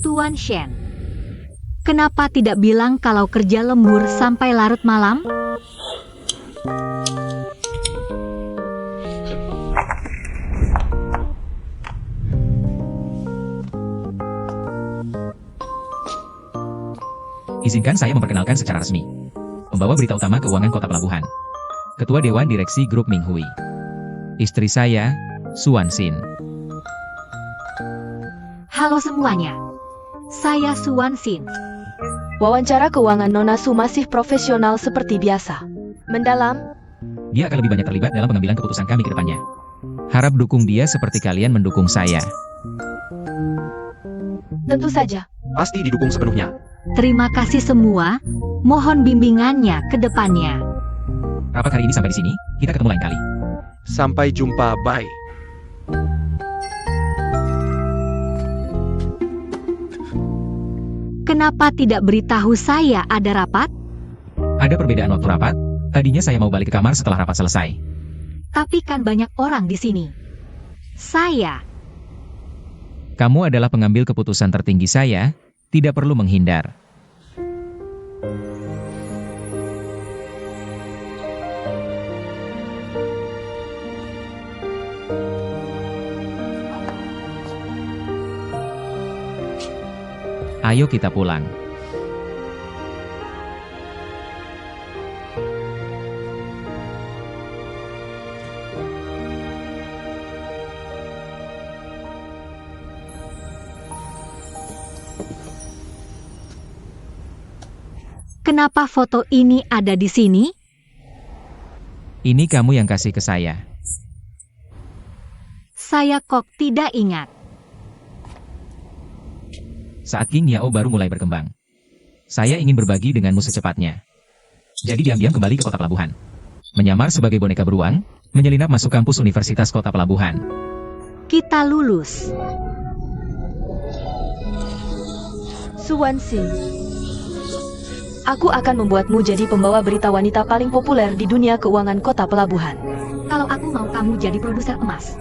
Tuan Shen, kenapa tidak bilang kalau kerja lembur sampai larut malam? Izinkan saya memperkenalkan secara resmi. Pembawa berita utama keuangan Kota Pelabuhan. Ketua Dewan Direksi Grup Ming Hui. Istri saya, Suan Xin. Halo semuanya, saya Suan Xin. Wawancara keuangan Nona Su masih profesional seperti biasa. Mendalam, Dia akan lebih banyak terlibat dalam pengambilan keputusan kami ke depannya. Harap dukung dia seperti kalian mendukung saya. tentu saja. Pasti didukung sepenuhnya. Terima kasih semua, mohon bimbingannya ke depannya. Rapat hari ini sampai di sini, kita ketemu lain kali. Sampai jumpa, bye. Kenapa tidak beritahu saya ada rapat? Ada perbedaan waktu rapat, tadinya saya mau balik ke kamar setelah rapat selesai. Tapi kan banyak orang di sini. Kamu adalah pengambil keputusan tertinggi saya, tidak perlu menghindar. Ayo kita pulang. Kenapa foto ini ada di sini? Ini kamu yang kasih ke saya. Saya kok tidak ingat. Saat King Yao baru mulai berkembang. Saya ingin berbagi denganmu secepatnya. Jadi diam-diam kembali ke Kota Pelabuhan. Menyamar sebagai boneka beruang, menyelinap masuk kampus Universitas Kota Pelabuhan. Kita lulus. Suan Xin. Aku akan membuatmu jadi pembawa berita wanita paling populer di dunia keuangan Kota Pelabuhan. Kalau aku mau kamu jadi produser emas,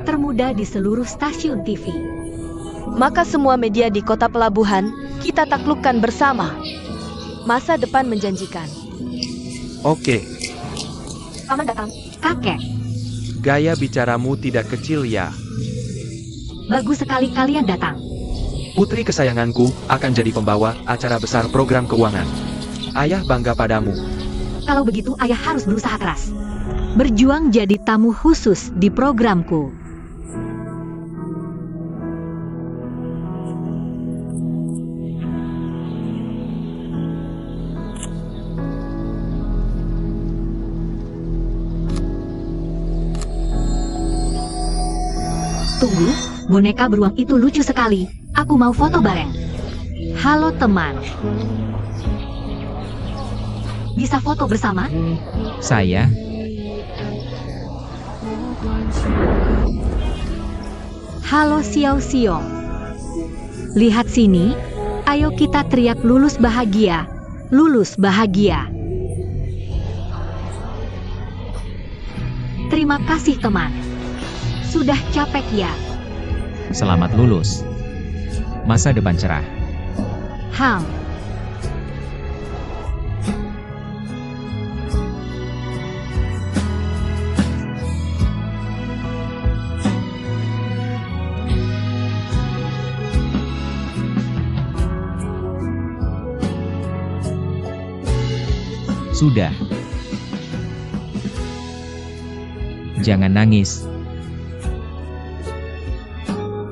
termuda di seluruh stasiun TV. Maka semua media di Kota Pelabuhan, kita taklukkan bersama. Masa depan menjanjikan. Oke, Paman datang. Kakek, gaya bicaramu tidak kecil ya. bagus sekali kalian datang. Putri kesayanganku akan jadi pembawa acara besar program keuangan. Ayah bangga padamu. Kalau begitu ayah harus berusaha keras. Berjuang jadi tamu khusus di programku. Tunggu, boneka beruang itu lucu sekali. Aku mau foto bareng. Halo teman. Bisa foto bersama? Saya, Halo Xiao Xiong. Lihat sini. Ayo kita teriak lulus bahagia. Lulus bahagia. Terima kasih teman. Sudah capek ya? selamat lulus. Masa depan cerah. Ham. Sudah. Jangan nangis.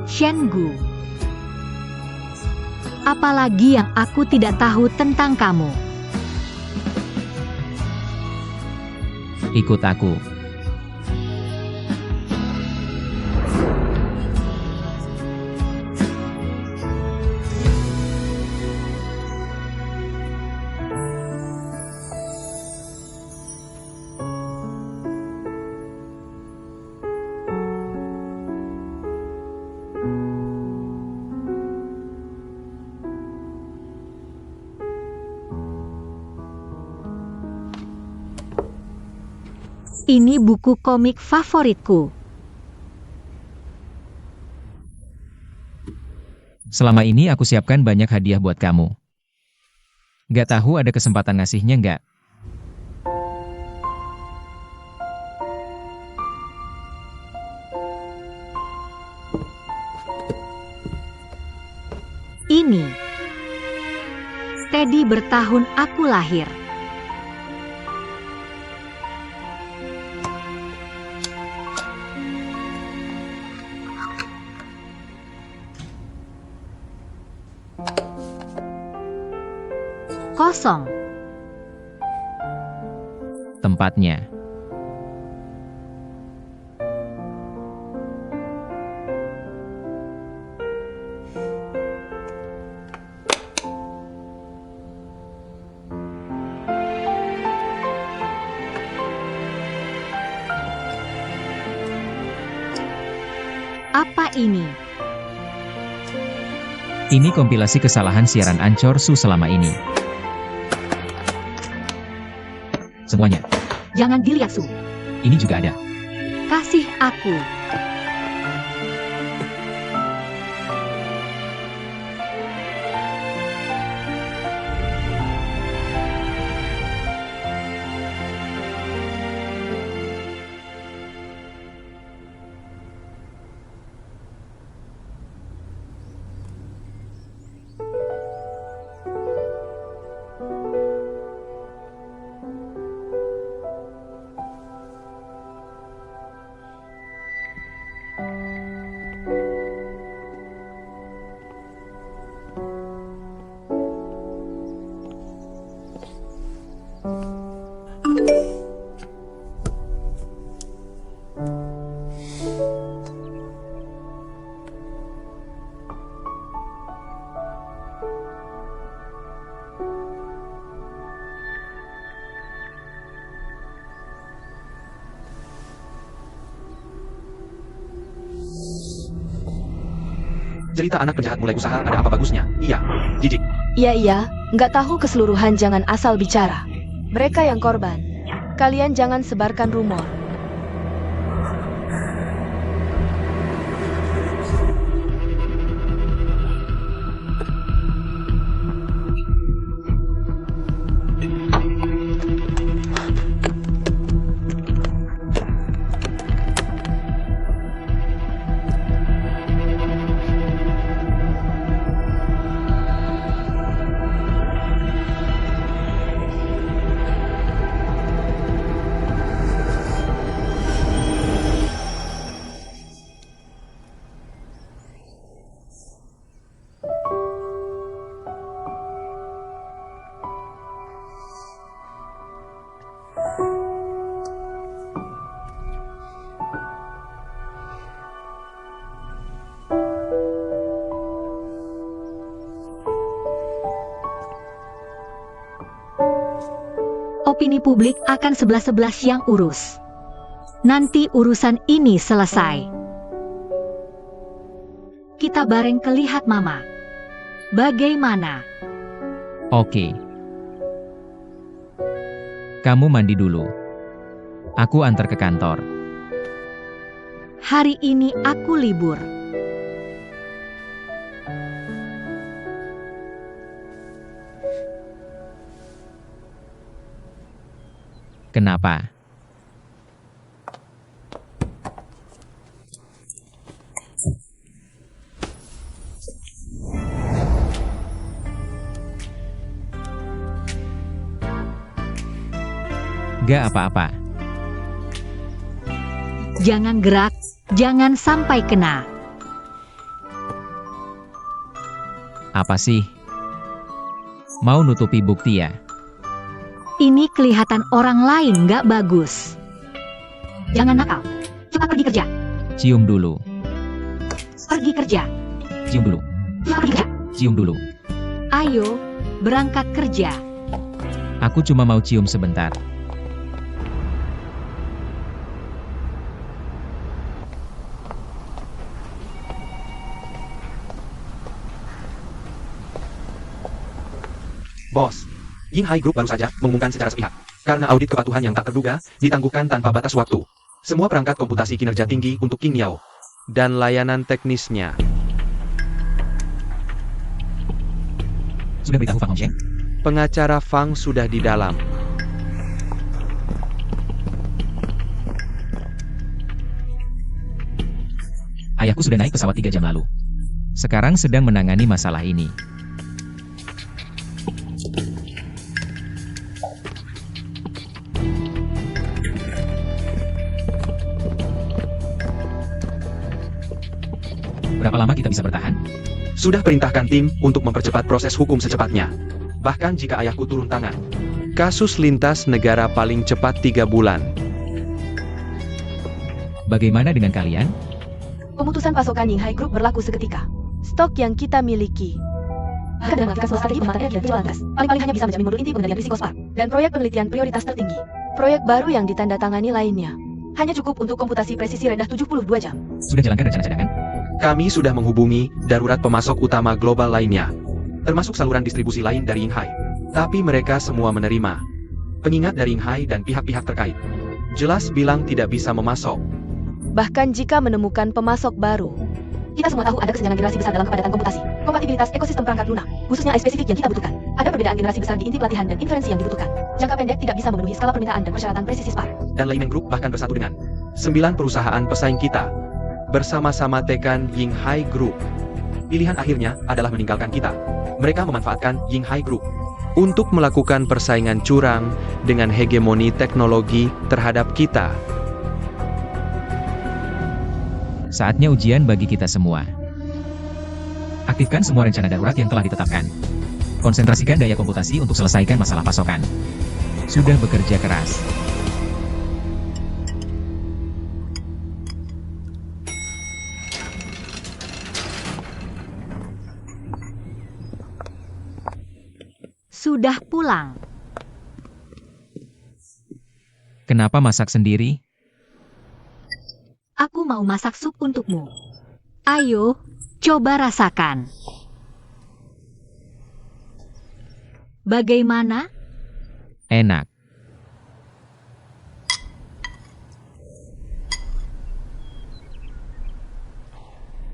Shengu. Apalagi yang aku tidak tahu tentang kamu? Ikut aku. Ini buku komik favoritku. Selama ini aku siapkan banyak hadiah buat kamu. Gak tahu ada kesempatan ngasihnya nggak? Ini. Teddy bertahun aku lahir. Kosong. Tempatnya. Apa ini? Ini kompilasi kesalahan siaran Ancor Su selama ini. Semuanya. Jangan dilihat, Su. Ini juga ada. Kasih aku. Cerita anak penjahat mulai usaha ada apa bagusnya? Iya, jijik. Iya, nggak tahu keseluruhan jangan asal bicara. Mereka yang korban. Kalian jangan sebarkan rumor. Opini publik akan 11-11 yang urus. Nanti urusan ini selesai. Kita bareng kelihat Mama. Bagaimana? Oke. Kamu mandi dulu. Aku antar ke kantor. Hari ini aku libur. Kenapa? Gak apa-apa. Jangan gerak, jangan sampai kena. Apa sih? Mau nutupi bukti ya? Ini kelihatan orang lain nggak bagus. Jangan nakal. Cepat pergi kerja. Cium dulu. Pergi kerja. Cium dulu. Cepat pergi kerja. Cium dulu. Ayo, berangkat kerja. Aku cuma mau cium sebentar. Bos, Yinghai Group baru saja mengumumkan secara sepihak. Karena audit kepatuhan yang tak terduga, ditangguhkan tanpa batas waktu. Semua perangkat komputasi kinerja tinggi untuk King Yao. Dan layanan teknisnya. Sudah beritahu Fang Hongsheng? Pengacara Fang sudah di dalam. Ayahku sudah naik pesawat 3 jam lalu. Sekarang sedang menangani masalah ini. Berapa lama kita bisa bertahan? Sudah perintahkan tim untuk mempercepat proses hukum secepatnya. Bahkan jika ayahku turun tangan. Kasus lintas negara paling cepat 3 bulan. Bagaimana dengan kalian? Pemutusan pasokan Yinghai Group berlaku seketika. Stok yang kita miliki bahkan dengan melakukan sebuah strategi pemanfaatan energi dan penjualan gas, paling-paling hanya bisa menjamin mundur inti pengendalian risiko SPAR dan proyek penelitian prioritas tertinggi. Proyek baru yang ditandatangani lainnya hanya cukup untuk komputasi presisi rendah 72 jam. Sudah jalankan rencana cadangan? Kami sudah menghubungi darurat pemasok utama global lainnya, termasuk saluran distribusi lain dari Yinghai. Tapi mereka semua menerima pengingat dari Yinghai dan pihak-pihak terkait. Jelas bilang tidak bisa memasok. Bahkan jika menemukan pemasok baru, kita semua tahu ada kesenjangan generasi besar dalam kepadatan komputasi, kompatibilitas ekosistem perangkat lunak, khususnya AI spesifik yang kita butuhkan. Ada perbedaan generasi besar di inti pelatihan dan inferensi yang dibutuhkan. Jangka pendek tidak bisa memenuhi skala permintaan dan persyaratan presisi SPAR. Dan Layman Group bahkan bersatu dengan 9 perusahaan pesaing kita. Bersama-sama tekan Yinghai Group. Pilihan akhirnya adalah meninggalkan kita. Mereka memanfaatkan Yinghai Group untuk melakukan persaingan curang dengan hegemoni teknologi terhadap kita. Saatnya ujian bagi kita semua. Aktifkan semua rencana darurat yang telah ditetapkan. Konsentrasikan daya komputasi untuk selesaikan masalah pasokan. Sudah bekerja keras. Sudah pulang. Kenapa masak sendiri? Aku mau masak sup untukmu. Ayo, coba rasakan. Bagaimana? Enak.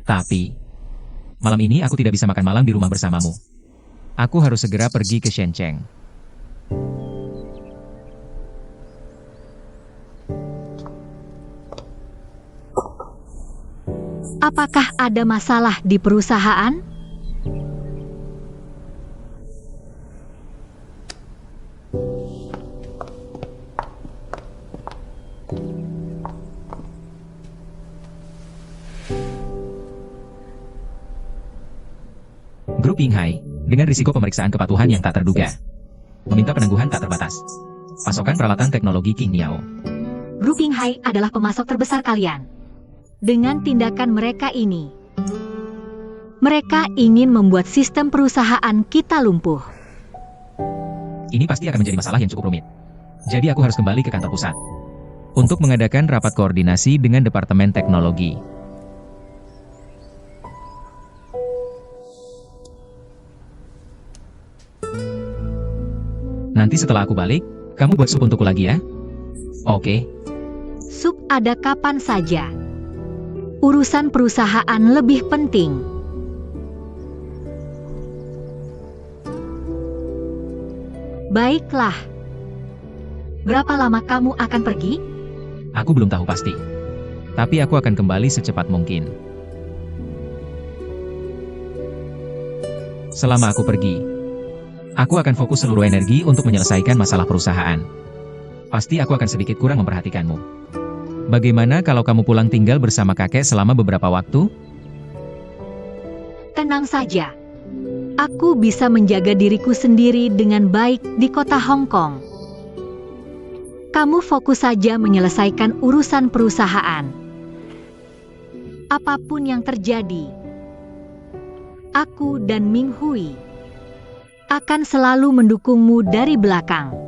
Tapi, malam ini aku tidak bisa makan malam di rumah bersamamu. Aku harus segera pergi ke Shenzhen. Apakah ada masalah di perusahaan? Grup Yinghai, dengan risiko pemeriksaan kepatuhan yang tak terduga, meminta penangguhan tak terbatas. Pasokan peralatan teknologi King Miao. Grup Yinghai adalah pemasok terbesar kalian. Dengan tindakan mereka ini, mereka ingin membuat sistem perusahaan kita lumpuh. Ini pasti akan menjadi masalah yang cukup rumit. Jadi aku harus kembali ke kantor pusat untuk mengadakan rapat koordinasi dengan Departemen Teknologi. Nanti setelah aku balik, kamu buat sup untukku lagi ya? Oke. Sup ada kapan saja. Urusan perusahaan lebih penting. Baiklah. Berapa lama kamu akan pergi? Aku belum tahu pasti. Tapi aku akan kembali secepat mungkin. Selama aku pergi, aku akan fokus seluruh energi untuk menyelesaikan masalah perusahaan. Pasti aku akan sedikit kurang memperhatikanmu. Bagaimana kalau kamu pulang tinggal bersama kakek selama beberapa waktu? Tenang saja. Aku bisa menjaga diriku sendiri dengan baik di kota Hong Kong. Kamu fokus saja menyelesaikan urusan perusahaan. Apapun yang terjadi, aku dan Ming Hui akan selalu mendukungmu dari belakang.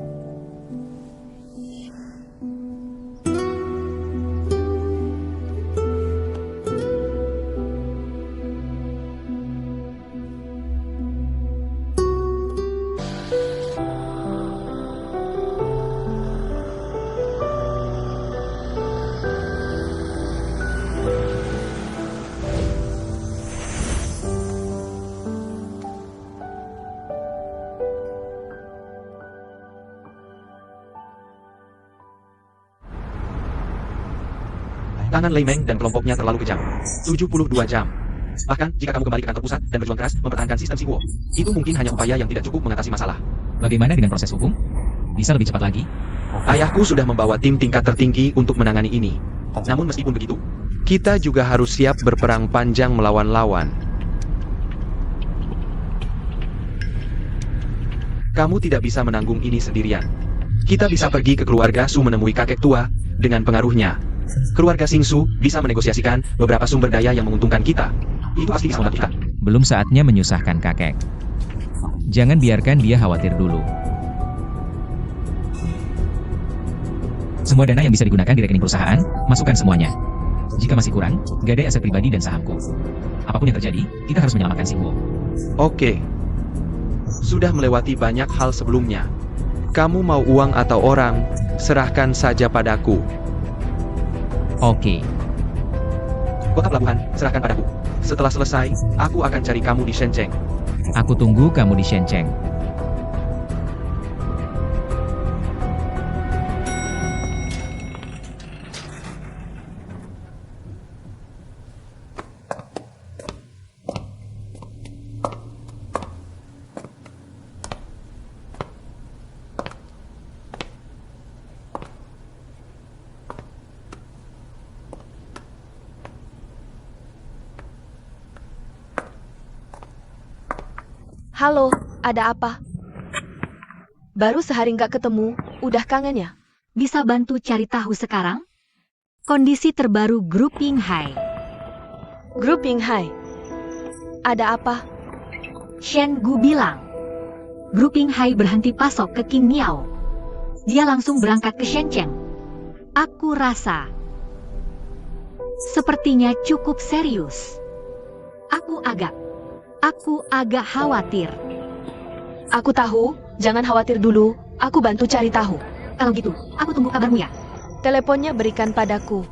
Tangan Lei Meng dan kelompoknya terlalu kejam. 72 jam. Bahkan, jika kamu kembali ke kantor pusat dan berjuang keras mempertahankan sistem Xinguo, itu mungkin hanya upaya yang tidak cukup mengatasi masalah. Bagaimana dengan proses hukum? Bisa lebih cepat lagi? Ayahku sudah membawa tim tingkat tertinggi untuk menangani ini. Namun meskipun begitu, kita juga harus siap berperang panjang melawan lawan. Kamu tidak bisa menanggung ini sendirian. Kita bisa pergi ke keluarga Su menemui kakek tua dengan pengaruhnya. Keluarga Xingsu bisa menegosiasikan beberapa sumber daya yang menguntungkan kita. Itu pasti bisa membantu kita. Belum saatnya menyusahkan kakek. Jangan biarkan dia khawatir dulu. Semua dana yang bisa digunakan di rekening perusahaan, masukkan semuanya. Jika masih kurang, gadai aset pribadi dan sahamku. Apapun yang terjadi, kita harus menyelamatkan Xinguo. Oke. Sudah melewati banyak hal sebelumnya. Kamu mau uang atau orang, serahkan saja padaku. Oke. Kota pelabuhan, serahkan padaku. Setelah selesai, aku akan cari kamu di Shenzhen. Aku tunggu kamu di Shenzhen. Halo, ada apa? Baru sehari nggak ketemu, udah kangen ya? Bisa bantu cari tahu sekarang? Kondisi terbaru grup Yinghai. Grup Yinghai. Ada apa? Shen Gu bilang, grup Yinghai berhenti pasok ke King Miao. Dia langsung berangkat ke Shenzhen. Aku rasa sepertinya cukup serius. Aku agak khawatir. Aku tahu, jangan khawatir dulu, aku bantu cari tahu. Kalau gitu, aku tunggu kabarmu ya. Teleponnya berikan padaku.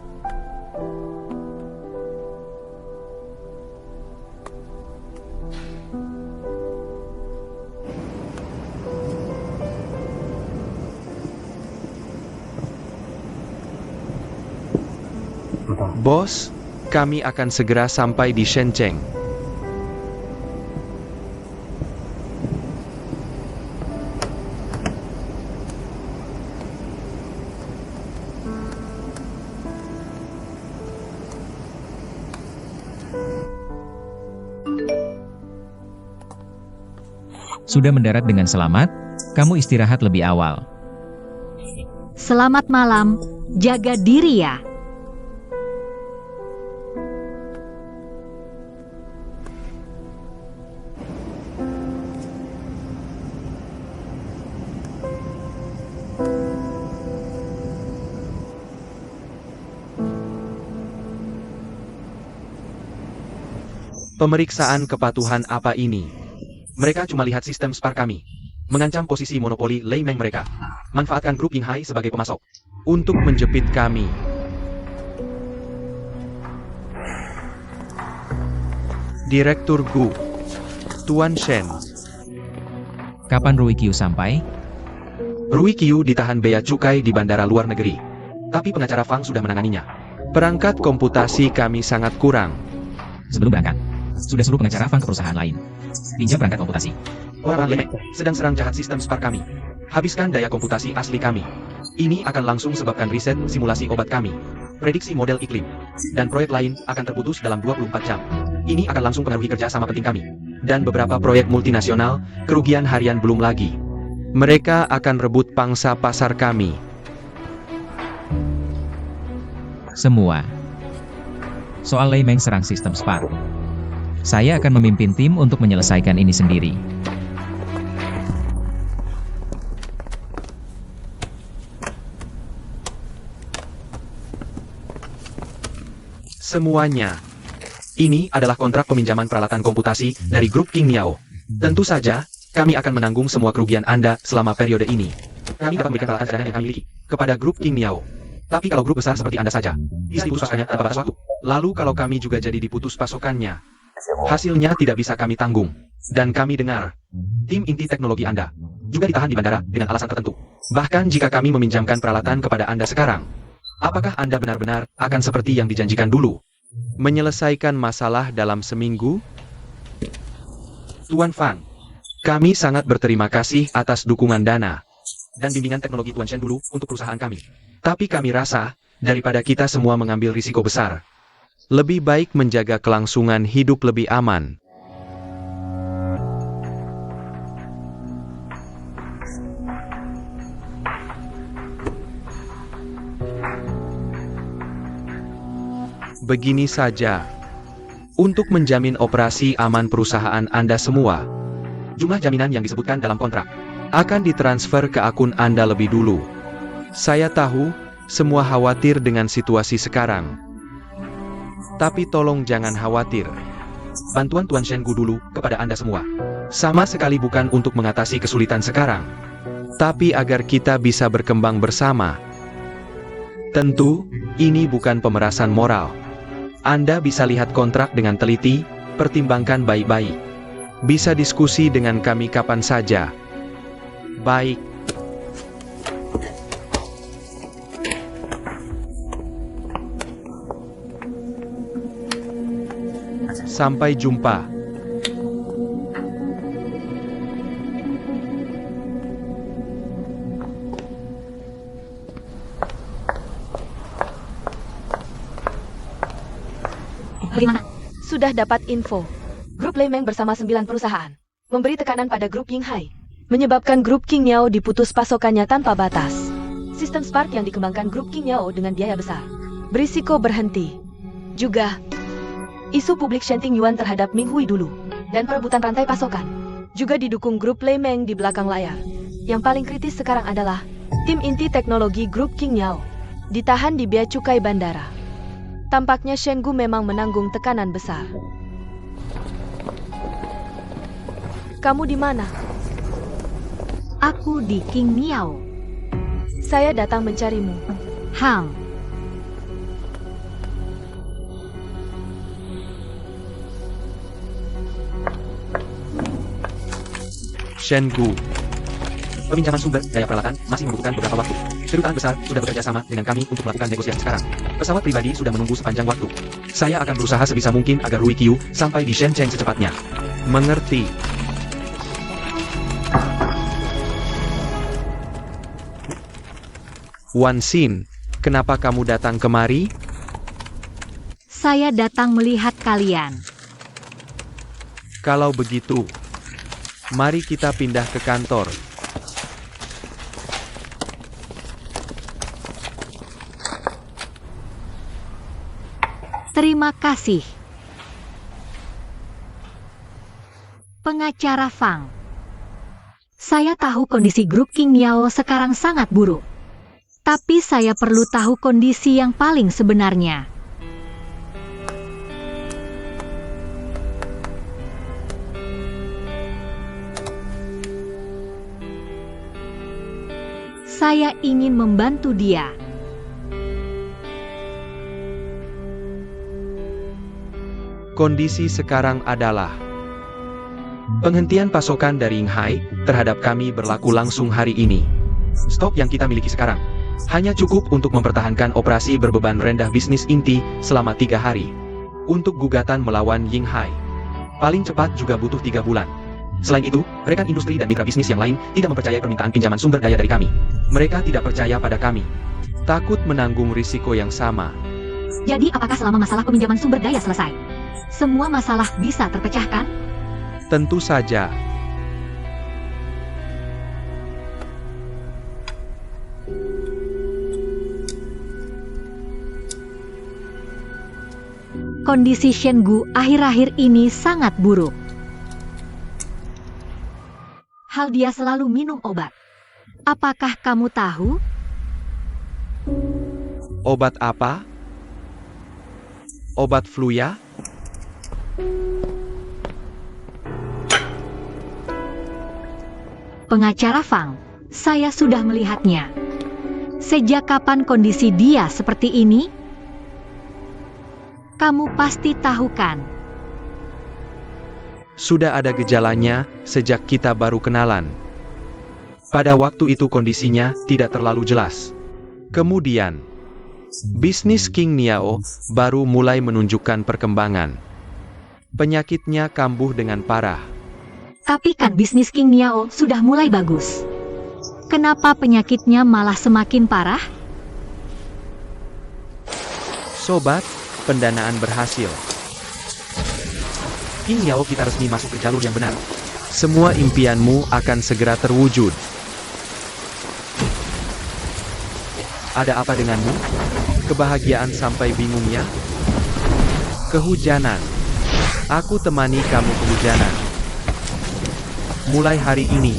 Bos, kami akan segera sampai di Shenzhen. Sudah mendarat dengan selamat, kamu istirahat lebih awal. Selamat malam, jaga diri ya. Pemeriksaan kepatuhan apa ini? Mereka cuma lihat sistem Spark kami. Mengancam posisi monopoli Lei Meng mereka. Manfaatkan grup Yinghai sebagai pemasok. Untuk menjepit kami. Direktur Gu. Tuan Shen. Kapan Rui Qiu sampai? Rui Qiu ditahan bea cukai di bandara luar negeri. Tapi pengacara Fang sudah menanganinya. Perangkat komputasi kami sangat kurang. Sebelum berangkat, sudah suruh pengacara Fang ke perusahaan lain. Pinjam perangkat komputasi. Orang Lei Meng sedang serang jahat sistem Spark kami. Habiskan daya komputasi asli kami. Ini akan langsung sebabkan riset simulasi obat kami. Prediksi model iklim. Dan proyek lain akan terputus dalam 24 jam. Ini akan langsung pengaruhi kerja sama penting kami. Dan beberapa proyek multinasional, kerugian harian belum lagi. Mereka akan rebut pangsa pasar kami. Semua. Soal Lei Meng serang sistem Spark. Saya akan memimpin tim untuk menyelesaikan ini sendiri. Semuanya. Ini adalah kontrak peminjaman peralatan komputasi dari grup King Miao. Tentu saja, kami akan menanggung semua kerugian Anda selama periode ini. Kami dapat memberikan peralatan cadangan yang kami miliki kepada grup King Miao. Tapi kalau grup besar seperti Anda saja, bisa diputus pasokannya tanpa batas waktu. Lalu kalau kami juga jadi diputus pasokannya, hasilnya tidak bisa kami tanggung. Dan kami dengar, tim inti teknologi Anda juga ditahan di bandara dengan alasan tertentu. Bahkan jika kami meminjamkan peralatan kepada Anda sekarang, Apakah Anda benar-benar akan seperti yang dijanjikan dulu? Menyelesaikan masalah dalam seminggu? Tuan Fang, kami sangat berterima kasih atas dukungan dana dan bimbingan teknologi Tuan Shen dulu untuk perusahaan kami. Tapi kami rasa, daripada kita semua mengambil risiko besar, lebih baik menjaga kelangsungan hidup lebih aman. Begini saja, untuk menjamin operasi aman perusahaan Anda semua, jumlah jaminan yang disebutkan dalam kontrak akan ditransfer ke akun Anda lebih dulu. Saya tahu, semua khawatir dengan situasi sekarang. Tapi tolong jangan khawatir. Bantuan Tuan Shen Gu dulu kepada Anda semua sama sekali bukan untuk mengatasi kesulitan sekarang, tapi agar kita bisa berkembang bersama. Tentu, ini bukan pemerasan moral. Anda bisa lihat kontrak dengan teliti, pertimbangkan baik-baik. Bisa diskusi dengan kami kapan saja. Baik. Sampai jumpa. Bagaimana? Sudah dapat info. Grup Lei Meng bersama 9 perusahaan memberi tekanan pada grup Yinghai, menyebabkan grup King Yao diputus pasokannya tanpa batas. Sistem Spark yang dikembangkan grup King Yao dengan biaya besar berisiko berhenti. Juga, isu publik Shenting Yuan terhadap Ming Hui dulu dan perebutan rantai pasokan juga didukung grup Lei Meng di belakang layar. Yang paling kritis sekarang adalah tim inti teknologi grup King Yao ditahan di bea cukai bandara. Tampaknya Shen Gu memang menanggung tekanan besar. Kamu di mana? Aku di King Miao. Saya datang mencarimu. Hang. Shen Gu. Peminjaman sumber daya peralatan masih membutuhkan beberapa waktu. Kedutaan besar sudah bekerja sama dengan kami untuk melakukan negosiasi sekarang. Pesawat pribadi sudah menunggu sepanjang waktu. Saya akan berusaha sebisa mungkin agar Rui Qiu sampai di Shenzhen secepatnya. Mengerti. Wan Xin, kenapa kamu datang kemari? Saya datang melihat kalian. Kalau begitu, mari kita pindah ke kantor. Terima kasih. Pengacara Fang. Saya tahu kondisi grup King Yao sekarang sangat buruk. Tapi saya perlu tahu kondisi yang paling sebenarnya. Saya ingin membantu dia. Kondisi sekarang adalah penghentian pasokan dari Yinghai terhadap kami berlaku langsung hari ini. Stok yang kita miliki sekarang hanya cukup untuk mempertahankan operasi berbeban rendah bisnis inti selama 3 hari. Untuk gugatan melawan Yinghai, paling cepat juga butuh 3 bulan. Selain itu, rekan industri dan mitra bisnis yang lain tidak mempercayai permintaan pinjaman sumber daya dari kami. Mereka tidak percaya pada kami, takut menanggung risiko yang sama. Jadi apakah selama masalah peminjaman sumber daya selesai, semua masalah bisa terpecahkan? Tentu saja. Kondisi Shen Gu akhir-akhir ini sangat buruk. Hal dia selalu minum obat. Apakah kamu tahu? Obat apa? Obat flu ya? Pengacara Fang, saya sudah melihatnya. Sejak kapan kondisi dia seperti ini? Kamu pasti tahu kan? Sudah ada gejalanya sejak kita baru kenalan. Pada waktu itu kondisinya tidak terlalu jelas. Kemudian, Bisnis King Niao baru mulai menunjukkan perkembangan. Penyakitnya kambuh dengan parah. Tapi kan bisnis King Niao sudah mulai bagus. Kenapa penyakitnya malah semakin parah? Sobat, pendanaan berhasil. King Niao, kita resmi masuk ke jalur yang benar. Semua impianmu akan segera terwujud. Ada apa denganmu? Kebahagiaan sampai bingung ya? Kehujanan. Aku temani kamu kehujanan. Mulai hari ini,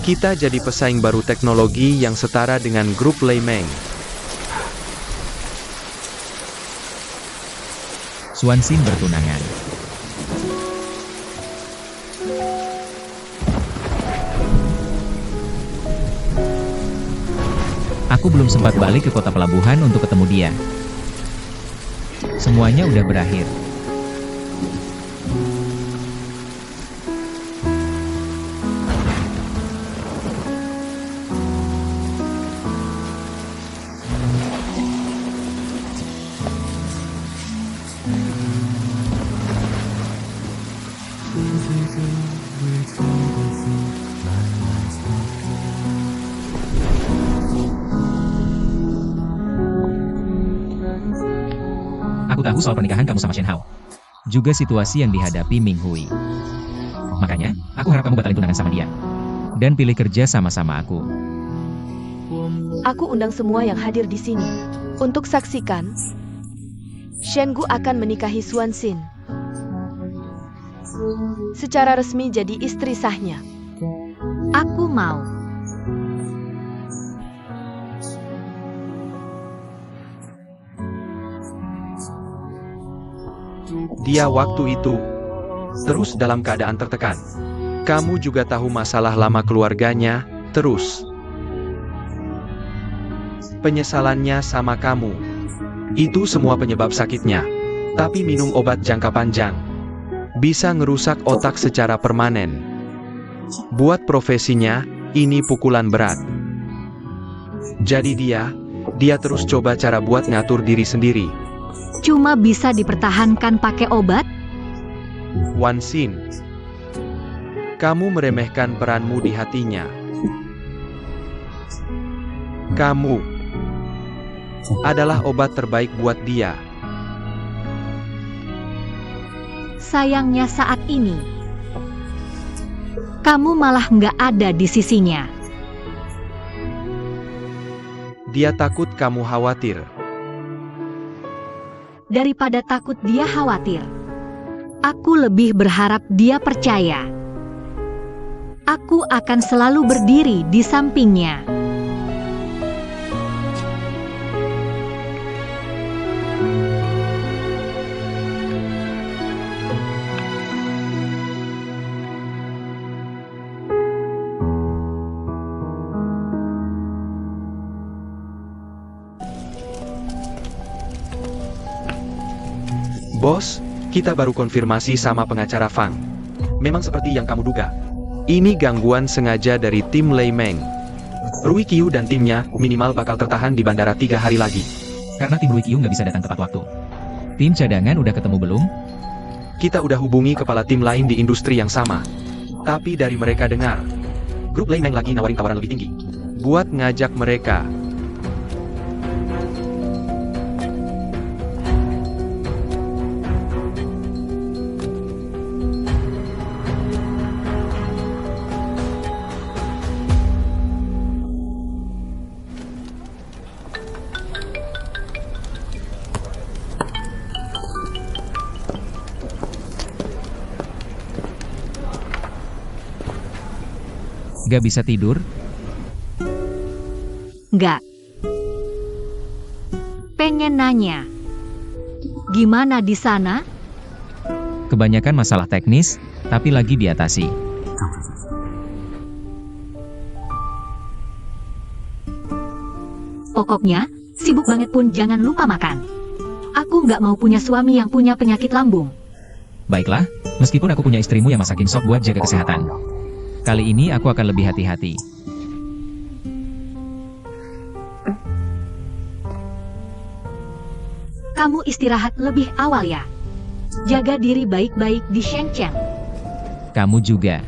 kita jadi pesaing baru teknologi yang setara dengan grup Lei Meng. Swanshin bertunangan. Aku belum sempat balik ke kota pelabuhan untuk ketemu dia. Semuanya udah berakhir. Aku tahu soal pernikahan kamu sama Shen Hao. Juga situasi yang dihadapi Ming Hui. Makanya, aku harap kamu batalin tunangan sama dia. Dan pilih kerja sama-sama aku. Aku undang semua yang hadir di sini untuk saksikan Shen Gu akan menikahi Swanshin. Secara resmi jadi istri sahnya. Aku mau. Dia waktu itu terus dalam keadaan tertekan. Kamu juga tahu masalah lama keluarganya, terus penyesalannya sama kamu. Itu semua penyebab sakitnya. Tapi minum obat jangka panjang bisa ngerusak otak secara permanen. Buat profesinya, ini pukulan berat. Jadi dia terus coba cara buat ngatur diri sendiri. Cuma bisa dipertahankan pakai obat? Swanshin, kamu meremehkan peranmu di hatinya. Kamu adalah obat terbaik buat dia. Sayangnya saat ini, kamu malah nggak ada di sisinya. Dia takut kamu khawatir. Daripada takut dia khawatir, aku lebih berharap dia percaya. Aku akan selalu berdiri di sampingnya. Bos, kita baru konfirmasi sama pengacara Fang. Memang seperti yang kamu duga. Ini gangguan sengaja dari tim Lei Meng. Rui Qiu dan timnya minimal bakal tertahan di bandara 3 hari lagi. Karena tim Rui Qiu nggak bisa datang tepat waktu. Tim cadangan udah ketemu belum? Kita udah hubungi kepala tim lain di industri yang sama. Tapi dari mereka dengar, grup Lei Meng lagi nawarin tawaran lebih tinggi. Buat ngajak mereka. Gak bisa tidur? Nggak. Pengen nanya, gimana di sana? Kebanyakan masalah teknis, tapi lagi diatasi. Pokoknya, sibuk banget pun jangan lupa makan. Aku nggak mau punya suami yang punya penyakit lambung. Baiklah, meskipun aku punya istrimu yang masakin sop buat jaga kesehatan. Kali ini aku akan lebih hati-hati. Kamu istirahat lebih awal ya. Jaga diri baik-baik di Shenzhen. Kamu juga.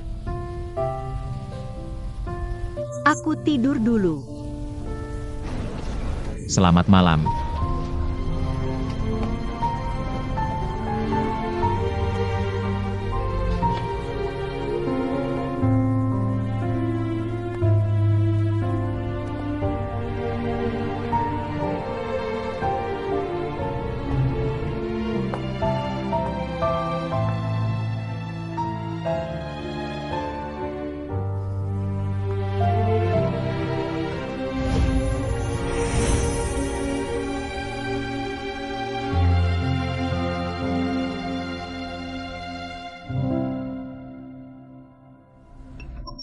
Aku tidur dulu. Selamat malam.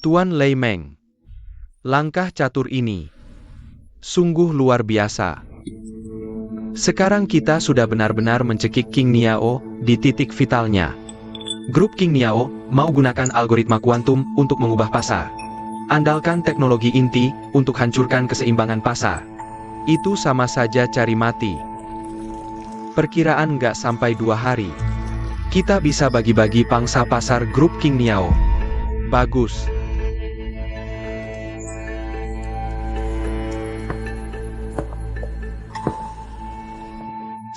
Tuan Lei Meng, langkah catur ini sungguh luar biasa. Sekarang kita sudah benar-benar mencekik King Niao di titik vitalnya. Grup King Niao mau gunakan algoritma kuantum untuk mengubah pasar. Andalkan teknologi inti untuk hancurkan keseimbangan pasar. Itu sama saja cari mati. Perkiraan nggak sampai 2 hari. Kita bisa bagi-bagi pangsa pasar grup King Niao. Bagus.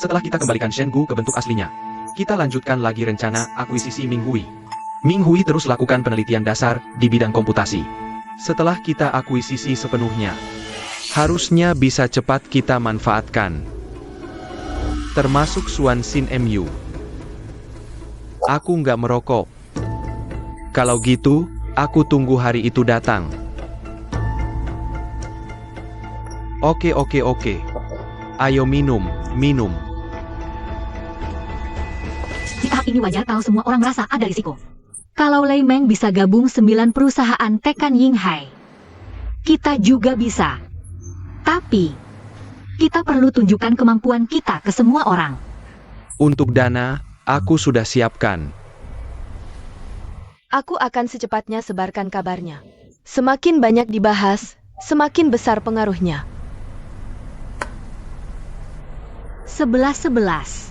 Setelah kita kembalikan Shengu ke bentuk aslinya, kita lanjutkan lagi rencana akuisisi Minghui. Minghui terus lakukan penelitian dasar di bidang komputasi. Setelah kita akuisisi sepenuhnya, harusnya bisa cepat kita manfaatkan. Termasuk Suansin MU. Aku nggak merokok. Kalau gitu, aku tunggu hari itu datang. Oke. Ayo minum. Di tahap ini wajar kalau semua orang merasa ada risiko. Kalau Lei Meng bisa gabung 9 perusahaan Tekan Yinghai, kita juga bisa. Tapi, kita perlu tunjukkan kemampuan kita ke semua orang. Untuk dana, aku sudah siapkan. Aku akan secepatnya sebarkan kabarnya. Semakin banyak dibahas, semakin besar pengaruhnya. 11-11.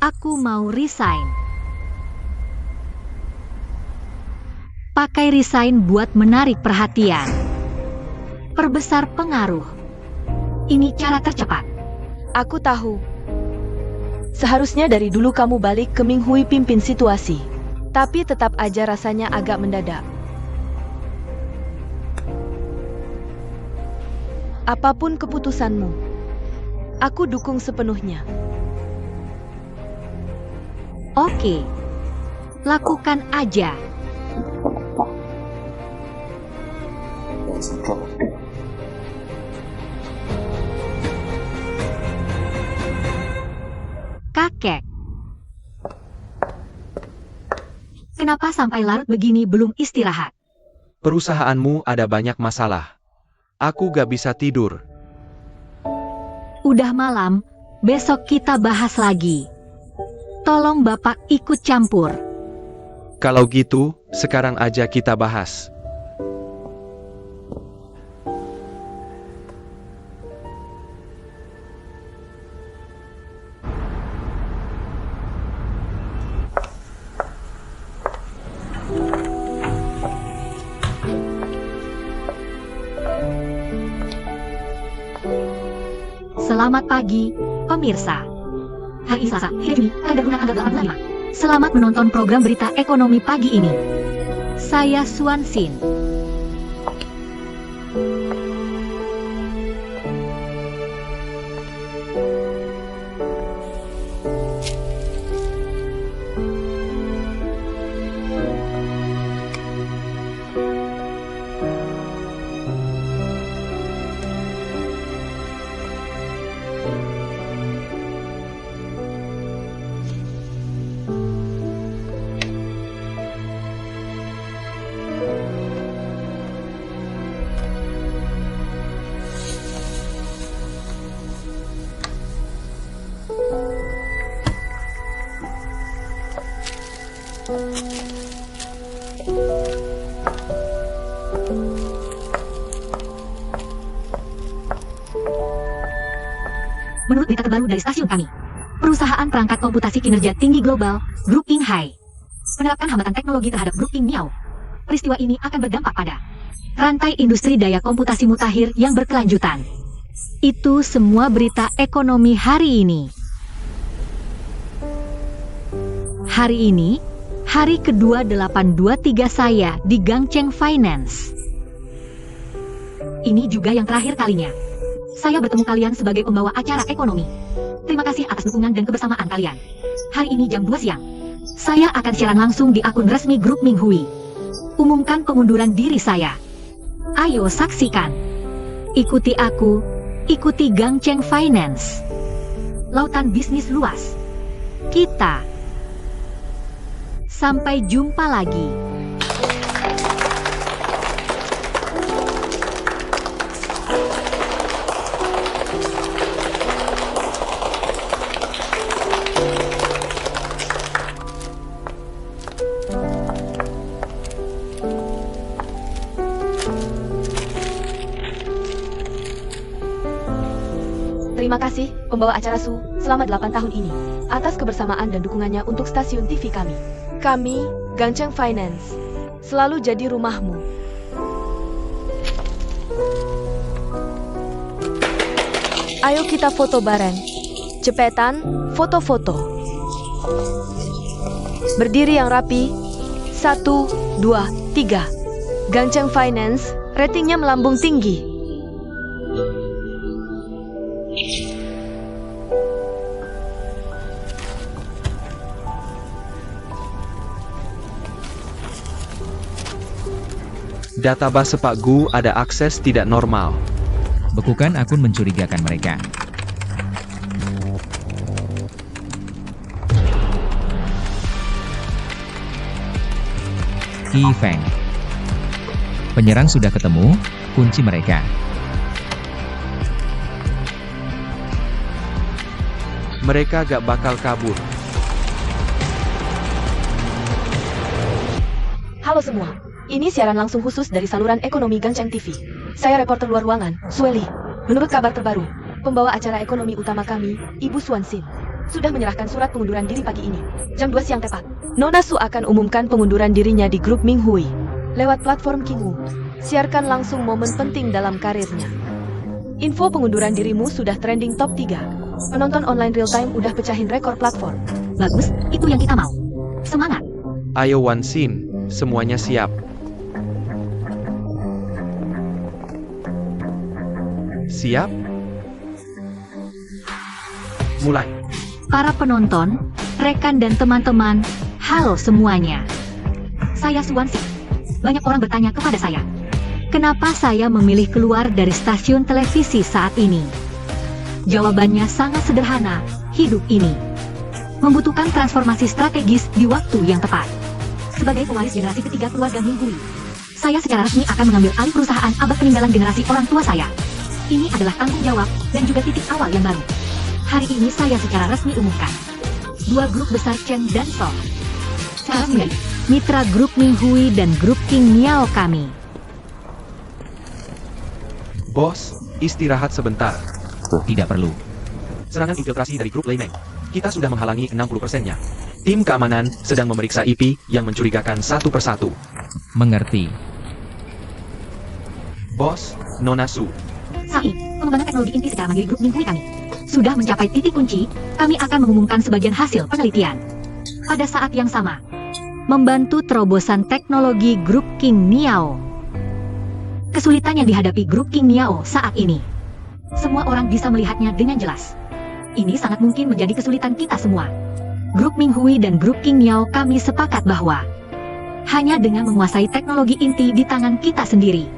Aku mau resign. Pakai resign buat menarik perhatian. Perbesar pengaruh. Ini cara tercepat. Aku tahu. Seharusnya dari dulu kamu balik ke Minghui pimpin situasi. Tapi tetap aja rasanya agak mendadak. Apapun keputusanmu, aku dukung sepenuhnya. Oke. Lakukan aja. Kakek. Kenapa sampai larut begini belum istirahat? Perusahaanmu ada banyak masalah. Aku gak bisa tidur. Udah malam, besok kita bahas lagi. Tolong Bapak ikut campur. Kalau gitu, sekarang aja kita bahas. Selamat pagi, pemirsa. Hari Selasa, 3 Juni, kalender lunar tanggal 85. Selamat menonton program berita ekonomi pagi ini. Saya Suansin. Menurut berita terbaru dari stasiun kami, perusahaan perangkat komputasi kinerja tinggi global, Grup King Hai, menerapkan hambatan teknologi terhadap Grup King Miao. Peristiwa ini akan berdampak pada rantai industri daya komputasi mutakhir yang berkelanjutan. Itu semua berita ekonomi hari ini. Hari ini, hari kedua 823 saya di Gangcheng Finance. Ini juga yang terakhir kalinya saya bertemu kalian sebagai pembawa acara ekonomi. Terima kasih atas dukungan dan kebersamaan kalian. Hari ini jam 2 siang, saya akan siaran langsung di akun resmi Grup Minghui. Umumkan pengunduran diri saya. Ayo saksikan. Ikuti aku, ikuti Gangcheng Finance. Lautan bisnis luas. Kita. Sampai jumpa lagi. Terima kasih, pembawa acara Su, selama 8 tahun ini, atas kebersamaan dan dukungannya untuk stasiun TV kami. Kami, Gangcheng Finance, selalu jadi rumahmu. Ayo kita foto bareng. Cepetan, foto-foto. Berdiri yang rapi. 1, 2, 3. Gangcheng Finance, ratingnya melambung tinggi. Database Pak Gu ada akses tidak normal. Bekukan akun mencurigakan mereka. Qi Feng. Penyerang sudah ketemu, kunci mereka. Mereka gak bakal kabur. Halo semua. Ini siaran langsung khusus dari saluran ekonomi Gangcheng TV. Saya reporter luar ruangan, Sueli. Menurut kabar terbaru, pembawa acara ekonomi utama kami, Ibu Suan Sin, sudah menyerahkan surat pengunduran diri pagi ini. Jam 2 siang tepat. Nona Su akan umumkan pengunduran dirinya di grup Minghui. Lewat platform Kingwu. Siarkan langsung momen penting dalam karirnya. Info pengunduran dirimu sudah trending top 3. Penonton online real time udah pecahin rekor platform. Bagus, itu yang kita mau. Semangat. Ayo Wan Sin, semuanya siap. Siap? Mulai. Para penonton, rekan dan teman-teman, halo semuanya. Saya Suwansi. Banyak orang bertanya kepada saya, kenapa saya memilih keluar dari stasiun televisi saat ini? Jawabannya sangat sederhana, hidup ini membutuhkan transformasi strategis di waktu yang tepat. Sebagai pewaris generasi ketiga keluarga Minghui, saya secara resmi akan mengambil alih perusahaan abad peninggalan generasi orang tua saya. Ini adalah tanggung jawab dan juga titik awal yang baru. Hari ini saya secara resmi umumkan 2 grup besar Chen dan Song secara resmi mitra grup Minghui dan grup King Miao kami. Bos, istirahat sebentar. Tidak perlu. Serangan infiltrasi dari grup Leimeng. Kita sudah menghalangi 60%-nya. Tim keamanan sedang memeriksa IP yang mencurigakan satu persatu. Mengerti. Bos, Nona Su. Saat ini, pengembangan teknologi inti secara mandiri grup Minghui kami sudah mencapai titik kunci. Kami akan mengumumkan sebagian hasil penelitian. Pada saat yang sama, membantu terobosan teknologi grup King Miao. Kesulitan yang dihadapi grup King Miao saat ini, semua orang bisa melihatnya dengan jelas. Ini sangat mungkin menjadi kesulitan kita semua. Grup Minghui dan grup King Miao kami sepakat bahwa hanya dengan menguasai teknologi inti di tangan kita sendiri,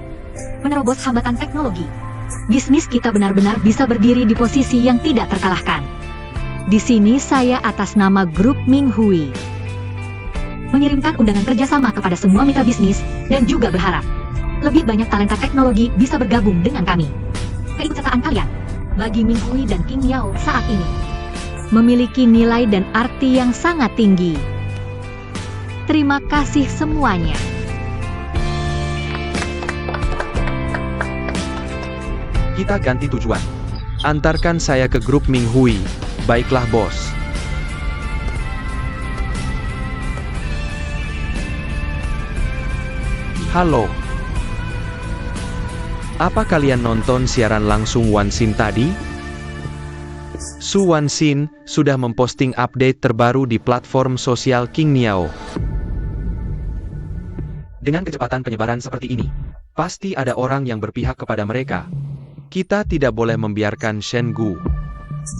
menerobos hambatan teknologi, bisnis kita benar-benar bisa berdiri di posisi yang tidak terkalahkan. Di sini saya atas nama grup Minghui mengirimkan undangan kerjasama kepada semua mitra bisnis dan juga berharap lebih banyak talenta teknologi bisa bergabung dengan kami. Keikutsertaan kalian bagi Minghui dan King Miao saat ini memiliki nilai dan arti yang sangat tinggi. Terima kasih semuanya. Kita ganti tujuan. Antarkan saya ke grup Ming Hui. Baiklah, bos. Halo. Apa kalian nonton siaran langsung Wansin tadi? Su Wansin sudah memposting update terbaru di platform sosial King Niao. Dengan kecepatan penyebaran seperti ini, pasti ada orang yang berpihak kepada mereka. Kita tidak boleh membiarkan Shen Gu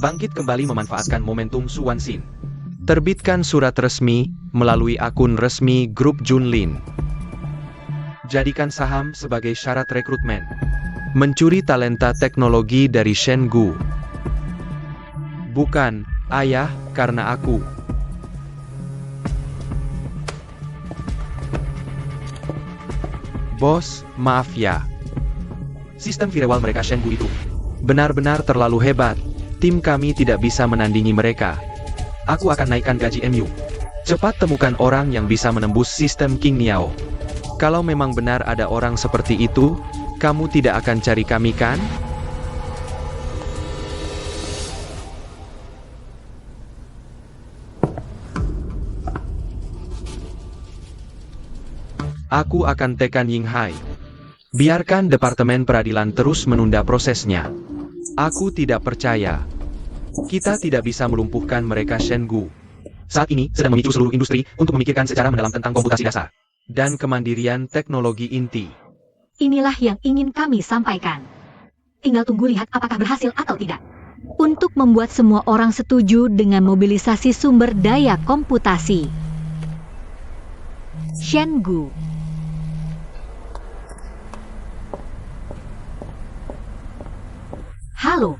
bangkit kembali memanfaatkan momentum Su Wansin. Terbitkan surat resmi melalui akun resmi grup Junlin. Jadikan saham sebagai syarat rekrutmen. Mencuri talenta teknologi dari Shen Gu. Bukan, ayah, karena aku. Bos, maaf ya. Sistem firewall mereka Shen Gu itu benar-benar terlalu hebat. Tim kami tidak bisa menandingi mereka. Aku akan naikkan gaji MU. Cepat temukan orang yang bisa menembus sistem King Niao. Kalau memang benar ada orang seperti itu, kamu tidak akan cari kami kan? Aku akan tekan Ying Hai. Biarkan Departemen Peradilan terus menunda prosesnya. Aku tidak percaya. Kita tidak bisa melumpuhkan mereka Shen Gu. Saat ini sedang memicu seluruh industri untuk memikirkan secara mendalam tentang komputasi dasar dan kemandirian teknologi inti. Inilah yang ingin kami sampaikan. Tinggal tunggu lihat apakah berhasil atau tidak. Untuk membuat semua orang setuju dengan mobilisasi sumber daya komputasi. Shen Gu. Halo.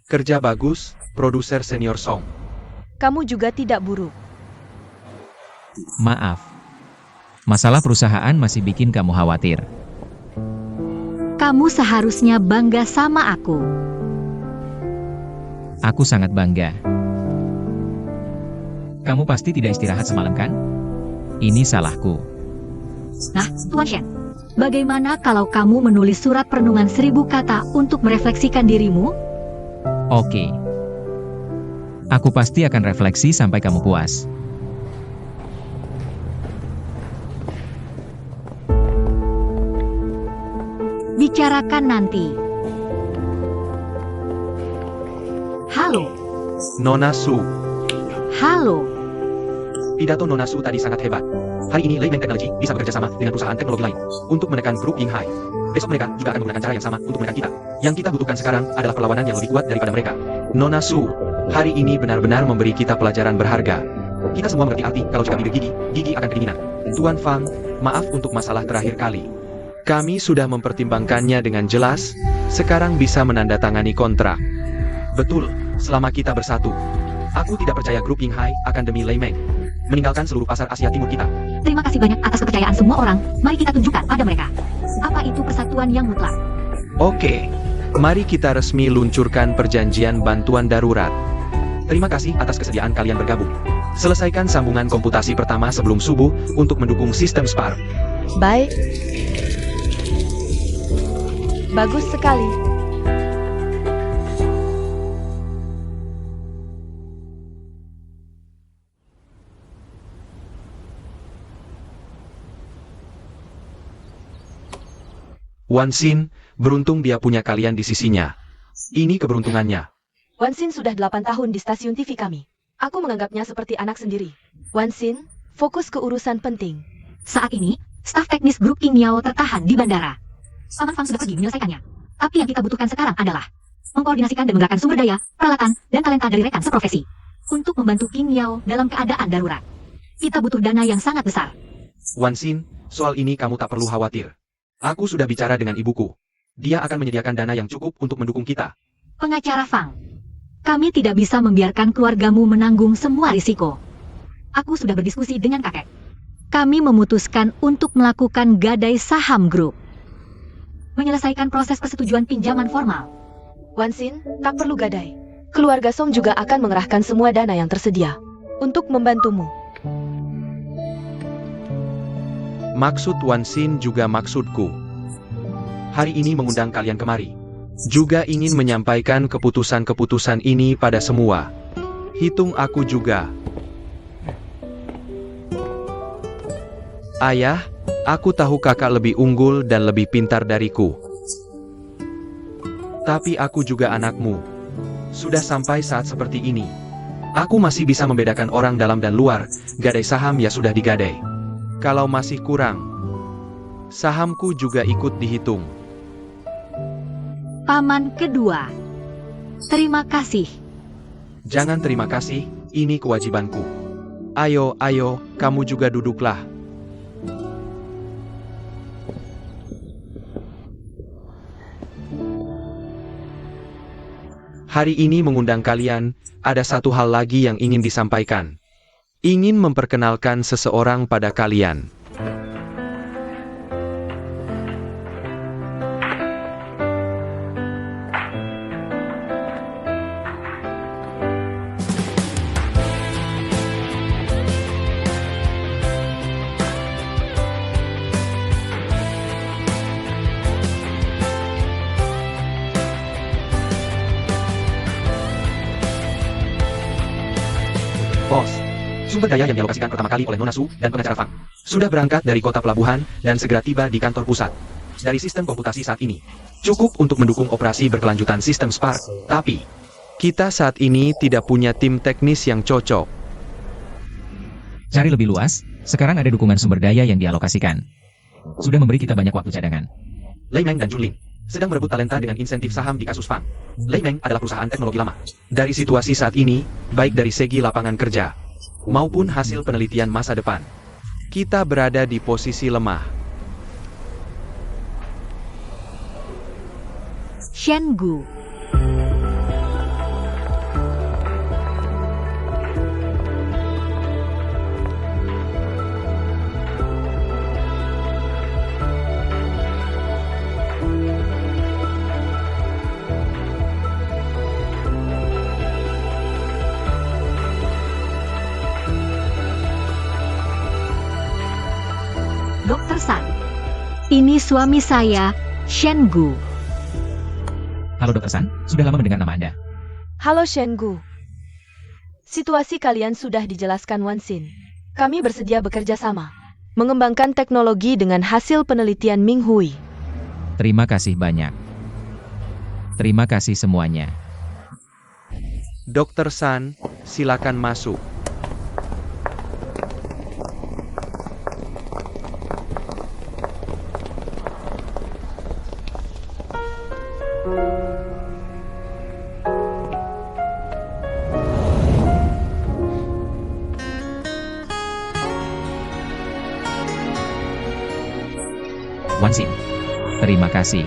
Kerja bagus, produser senior Song. Kamu juga tidak buruk. Maaf. Masalah perusahaan masih bikin kamu khawatir. Kamu seharusnya bangga sama aku. Aku sangat bangga. Kamu pasti tidak istirahat semalam kan? Ini salahku. Nah, Tuan Shen, bagaimana kalau kamu menulis surat perenungan 1000 kata untuk merefleksikan dirimu? Oke. Aku pasti akan refleksi sampai kamu puas. Bicarakan nanti. Halo. Nona Su. Halo. Pidato Nona Su tadi sangat hebat. Hari ini Lei Meng Technology bisa bekerja sama dengan perusahaan teknologi lain untuk menekan grup Ying Hai. Besok mereka juga akan menggunakan cara yang sama untuk menekan kita. Yang kita butuhkan sekarang adalah perlawanan yang lebih kuat daripada mereka. Nona Su, hari ini benar-benar memberi kita pelajaran berharga. Kita semua mengerti arti kalau jika bibir gigi akan kedinginan. Tuan Fang, maaf untuk masalah terakhir kali. Kami sudah mempertimbangkannya dengan jelas, sekarang bisa menandatangani kontrak. Betul, selama kita bersatu. Aku tidak percaya grup Ying Hai akan demi Lei Meng meninggalkan seluruh pasar Asia Timur kita. Terima kasih banyak atas kepercayaan semua orang. Mari kita tunjukkan pada mereka. Apa itu persatuan yang mutlak? Oke, mari kita resmi luncurkan perjanjian bantuan darurat. Terima kasih atas kesediaan kalian bergabung. Selesaikan sambungan komputasi pertama sebelum subuh untuk mendukung sistem SPAR. Baik. Bagus sekali. Wansin, beruntung dia punya kalian di sisinya. Ini keberuntungannya. Wansin sudah 8 tahun di stasiun TV kami. Aku menganggapnya seperti anak sendiri. Wansin, fokus ke urusan penting. Saat ini, staf teknis grup King Niao tertahan di bandara. Paman Fang sudah pergi menyelesaikannya. Tapi yang kita butuhkan sekarang adalah mengkoordinasikan dan menggerakkan sumber daya, peralatan, dan talenta dari rekan seprofesi untuk membantu King Niao dalam keadaan darurat. Kita butuh dana yang sangat besar. Wansin, soal ini kamu tak perlu khawatir. Aku sudah bicara dengan ibuku. Dia akan menyediakan dana yang cukup untuk mendukung kita. Pengacara Fang, kami tidak bisa membiarkan keluargamu menanggung semua risiko. Aku sudah berdiskusi dengan kakek. Kami memutuskan untuk melakukan gadai saham grup. Menyelesaikan proses persetujuan pinjaman formal. Wansin, tak perlu gadai. Keluarga Song juga akan mengerahkan semua dana yang tersedia untuk membantumu. Maksud Wansin juga maksudku. Hari ini mengundang kalian kemari. juga ingin menyampaikan keputusan-keputusan ini pada semua. Hitung aku juga. Ayah, aku tahu kakak lebih unggul dan lebih pintar dariku. Tapi aku juga anakmu. Sudah sampai saat seperti ini. Aku masih bisa membedakan orang dalam dan luar, gadai saham ya sudah digadai. Kalau masih kurang, sahamku juga ikut dihitung. Paman kedua. Terima kasih. Jangan terima kasih, ini kewajibanku. Ayo, kamu juga duduklah. Hari ini mengundang kalian, ada satu hal lagi yang ingin disampaikan. Ingin memperkenalkan seseorang pada kalian. Bos, sumber daya yang dialokasikan pertama kali oleh Nona Su dan pengacara Fang sudah berangkat dari kota pelabuhan dan segera tiba di kantor pusat. Dari sistem komputasi saat ini, cukup untuk mendukung operasi berkelanjutan sistem Spark, tapi kita saat ini tidak punya tim teknis yang cocok. Cari lebih luas, sekarang ada dukungan sumber daya yang dialokasikan. Sudah memberi kita banyak waktu cadangan. Lei Meng dan Junlin sedang merebut talenta dengan insentif saham di kasus Fang. Lei Meng adalah perusahaan teknologi lama. Dari situasi saat ini, baik dari segi lapangan kerja maupun hasil penelitian masa depan, kita berada di posisi lemah. Shen Gu. Dr. San. Ini suami saya, Shen Gu. Halo Dr. San, sudah lama mendengar nama Anda. Halo Shen Gu. Situasi kalian sudah dijelaskan Wan Xin. Kami bersedia bekerja sama, mengembangkan teknologi dengan hasil penelitian Ming Hui. Terima kasih banyak. Terima kasih semuanya. Dr. San, silakan masuk. Wan Xin, terima kasih.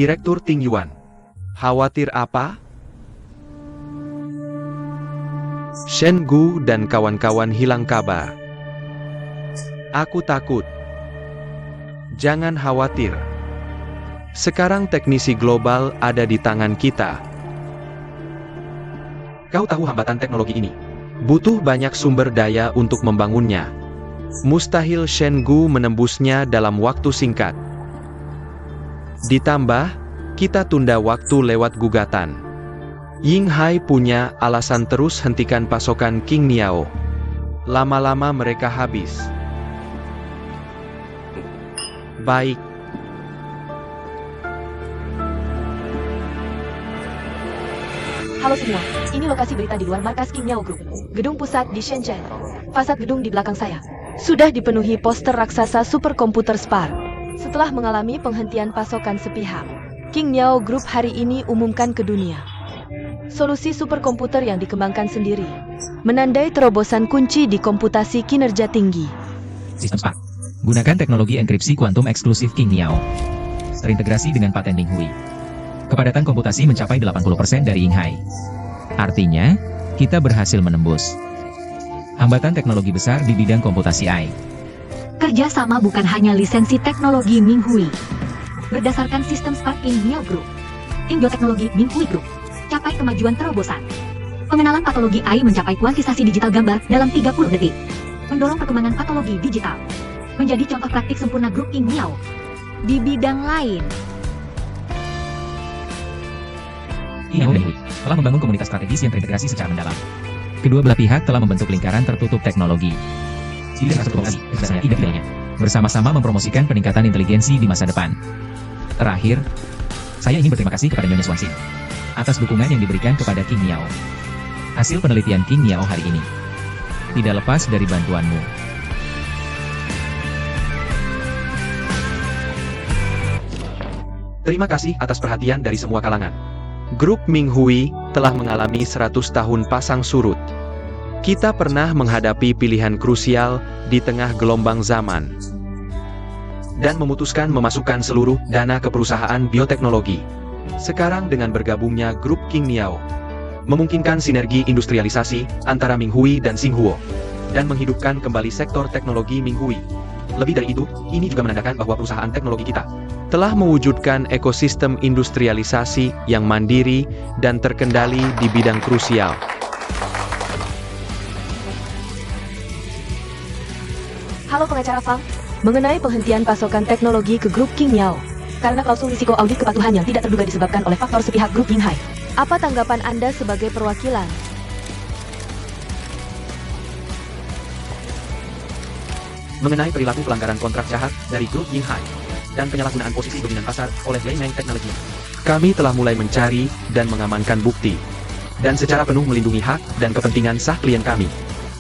Direktur Ting Yuan. Khawatir apa? Shen Gu dan kawan-kawan hilang kabar. Aku takut. Jangan khawatir. Sekarang teknisi global ada di tangan kita. Kau tahu hambatan teknologi ini? Butuh banyak sumber daya untuk membangunnya. Mustahil Shen Gu menembusnya dalam waktu singkat. Ditambah, kita tunda waktu lewat gugatan. Ying Hai punya alasan terus hentikan pasokan King Niao. Lama-lama mereka habis. Baik. Halo semua, ini lokasi berita di luar markas King Niao Group. Gedung pusat di Shenzhen. Fasad gedung di belakang saya sudah dipenuhi poster raksasa superkomputer Spark. Setelah mengalami penghentian pasokan sepihak, King Niao Group hari ini umumkan ke dunia solusi superkomputer yang dikembangkan sendiri, menandai terobosan kunci di komputasi kinerja tinggi. Sistem Spark. Gunakan teknologi enkripsi kuantum eksklusif King Niao. Terintegrasi dengan paten Ling Hui. Kepadatan komputasi mencapai 80% dari Ying Hai. Artinya, kita berhasil menembus hambatan teknologi besar di bidang komputasi AI. Kerjasama bukan hanya lisensi teknologi Ming Hui. Berdasarkan sistem Spark King Niao Group, King Bioteknologi Ming Hui Group, capai kemajuan terobosan. Pengenalan patologi AI mencapai kuantisasi digital gambar dalam 30 detik. Mendorong perkembangan patologi digital. Menjadi contoh praktik sempurna grup King Niao. Di bidang lain, King Niao dan Hui telah membangun komunitas strategis yang terintegrasi secara mendalam. Kedua belah pihak telah membentuk lingkaran tertutup teknologi. Tidak berkomunikasi, biasanya tidak tidaknya. Bersama-sama mempromosikan peningkatan inteligensi di masa depan. Terakhir, saya ingin berterima kasih kepada Nyonya Swansea atas dukungan yang diberikan kepada King Niao. Hasil penelitian King Niao hari ini tidak lepas dari bantuanmu. Terima kasih atas perhatian dari semua kalangan. Grup Ming Hui telah mengalami 100 tahun pasang surut. Kita pernah menghadapi pilihan krusial di tengah gelombang zaman dan memutuskan memasukkan seluruh dana ke perusahaan bioteknologi. Sekarang dengan bergabungnya grup King Niao, memungkinkan sinergi industrialisasi antara Ming Hui dan Xinghuo, dan menghidupkan kembali sektor teknologi Ming Hui. Lebih dari itu, ini juga menandakan bahwa perusahaan teknologi kita telah mewujudkan ekosistem industrialisasi yang mandiri dan terkendali di bidang krusial. Halo pengacara Fang, mengenai penghentian pasokan teknologi ke grup King Niao karena klausul risiko audit kepatuhan yang tidak terduga disebabkan oleh faktor sepihak grup Ying Hai. Apa tanggapan Anda sebagai perwakilan? Mengenai perilaku pelanggaran kontrak jahat dari grup Ying Hai dan penyalahgunaan posisi dominan pasar oleh Lei Meng Technology, kami telah mulai mencari dan mengamankan bukti, dan secara penuh melindungi hak dan kepentingan sah klien kami.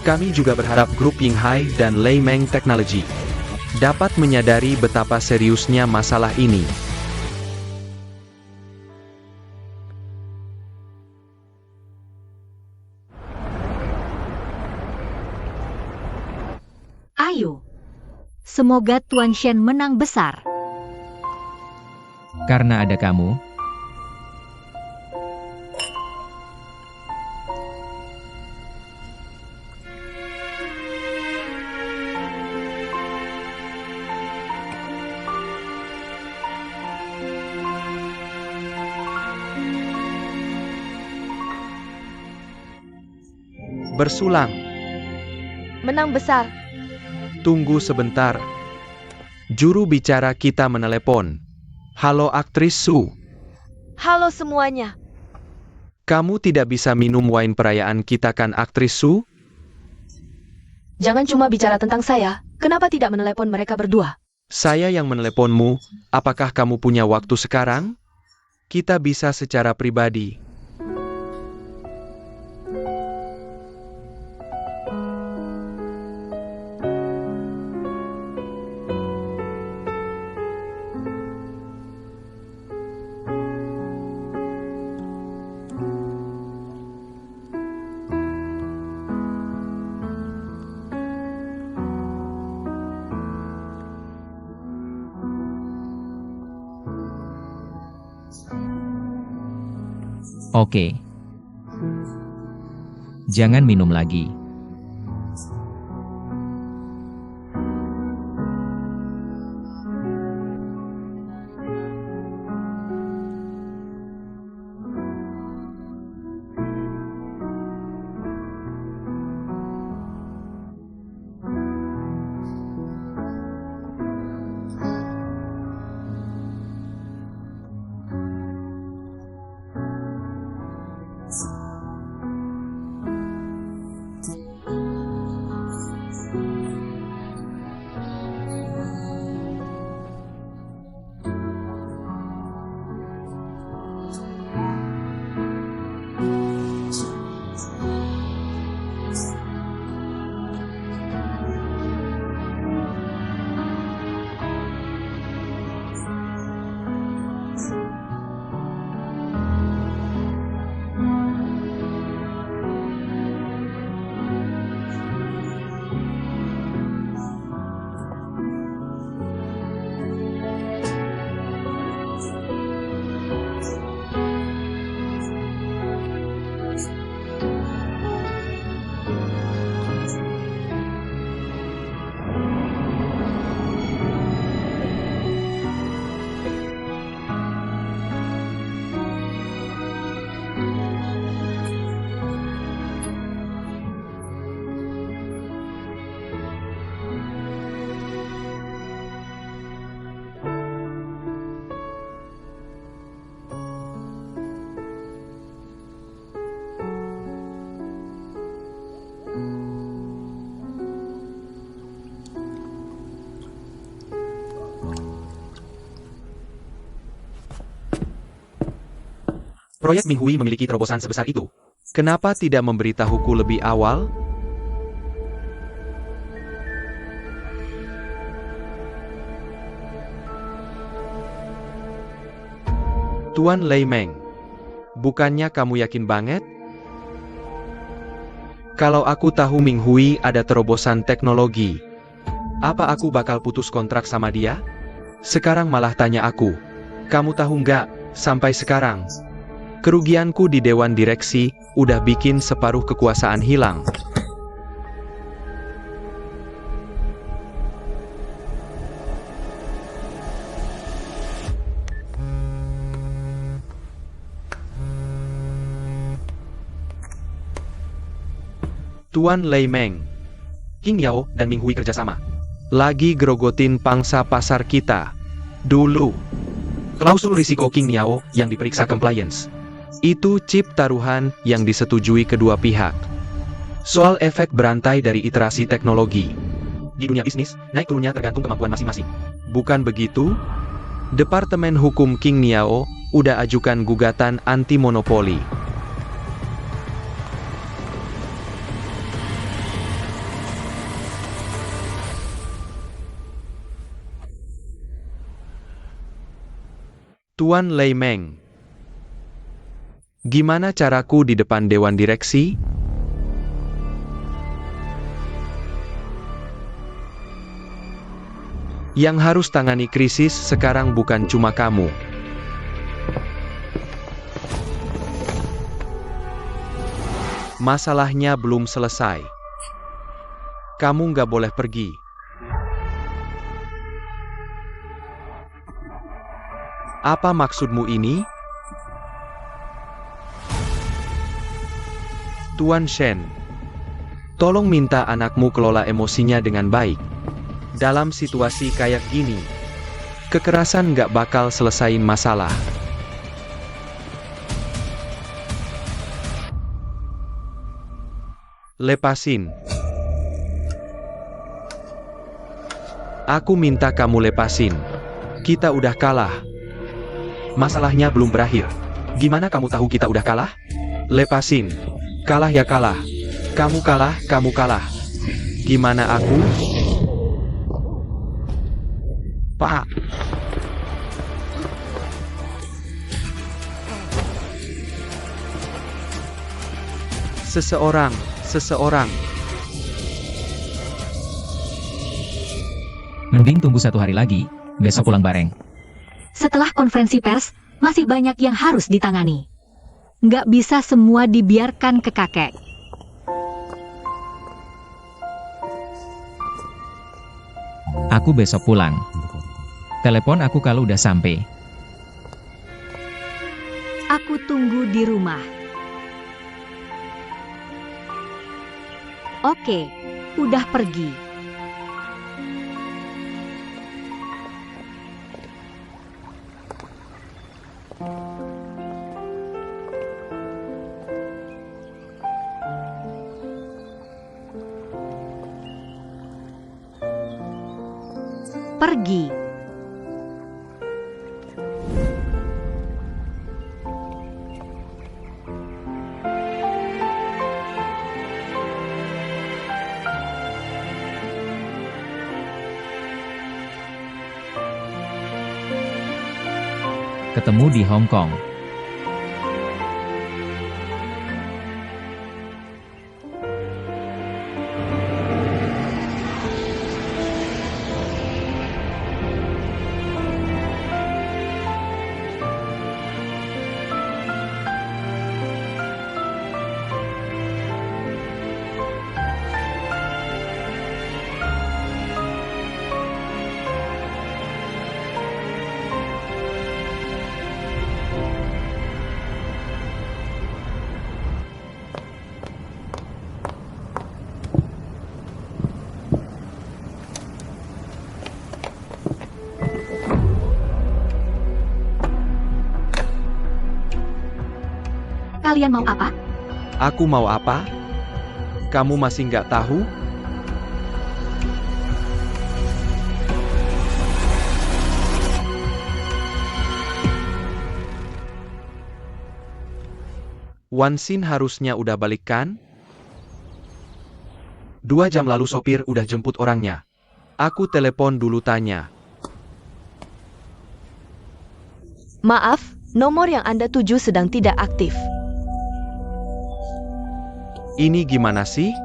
Kami juga berharap grup Ying Hai dan Lei Meng Technology dapat menyadari betapa seriusnya masalah ini. ayo. Semoga Tuan Shen menang besar. Karena ada kamu, Bersulang. Menang besar. Tunggu sebentar. Juru bicara kita menelepon. Halo aktris Su. Halo semuanya. Kamu tidak bisa minum wine perayaan kita kan aktris Su? Jangan cuma bicara tentang saya, Kenapa tidak menelepon mereka berdua? Saya yang meneleponmu, apakah kamu punya waktu sekarang? Kita bisa secara pribadi. Oke. Jangan minum lagi. Proyek Minghui memiliki terobosan sebesar itu. Kenapa tidak memberitahuku lebih awal? Tuan Lei Meng, bukannya kamu yakin banget? Kalau aku tahu Minghui ada terobosan teknologi, apa aku bakal putus kontrak sama dia? Sekarang malah tanya aku. Kamu tahu nggak, sampai sekarang, kerugianku di Dewan Direksi udah bikin separuh kekuasaan hilang. Tuan Lei Meng, King Yao dan Minghui kerjasama. Lagi gerogotin pangsa pasar kita. Dulu, klausul risiko King Yao yang diperiksa compliance. Itu chip taruhan yang disetujui kedua pihak. Soal efek berantai dari iterasi teknologi. Di dunia bisnis, naik turunnya tergantung kemampuan masing-masing. Bukan begitu? Departemen Hukum King Yao udah ajukan gugatan anti monopoli. Tuan Lei Meng, gimana caraku di depan Dewan Direksi? Yang harus tangani krisis sekarang bukan cuma kamu. Masalahnya belum selesai. Kamu nggak boleh pergi. Apa maksudmu ini? Tuan Shen, tolong minta anakmu kelola emosinya dengan baik. Dalam situasi kayak gini, kekerasan nggak bakal selesain masalah. Lepasin. Aku minta kamu lepasin. Kita udah kalah. Masalahnya belum berakhir. Gimana kamu tahu kita udah kalah? Lepasin. Kalah ya kalah. Kamu kalah, kamu kalah. Gimana aku? Pak. Seseorang. Mending tunggu 1 hari lagi, besok pulang bareng. Setelah konferensi pers, masih banyak yang harus ditangani. Nggak bisa semua dibiarkan ke kakek. Aku besok pulang. Telepon aku kalau udah sampai. Aku tunggu di rumah. Oke, udah pergi. Pergi. Ketemu di Hong Kong. Kalian mau apa? Aku mau apa? Kamu masih nggak tahu? Wansin harusnya udah balik kan? 2 jam lalu sopir udah jemput orangnya. Aku telepon dulu tanya. Maaf, nomor yang Anda tuju sedang tidak aktif. Ini gimana sih?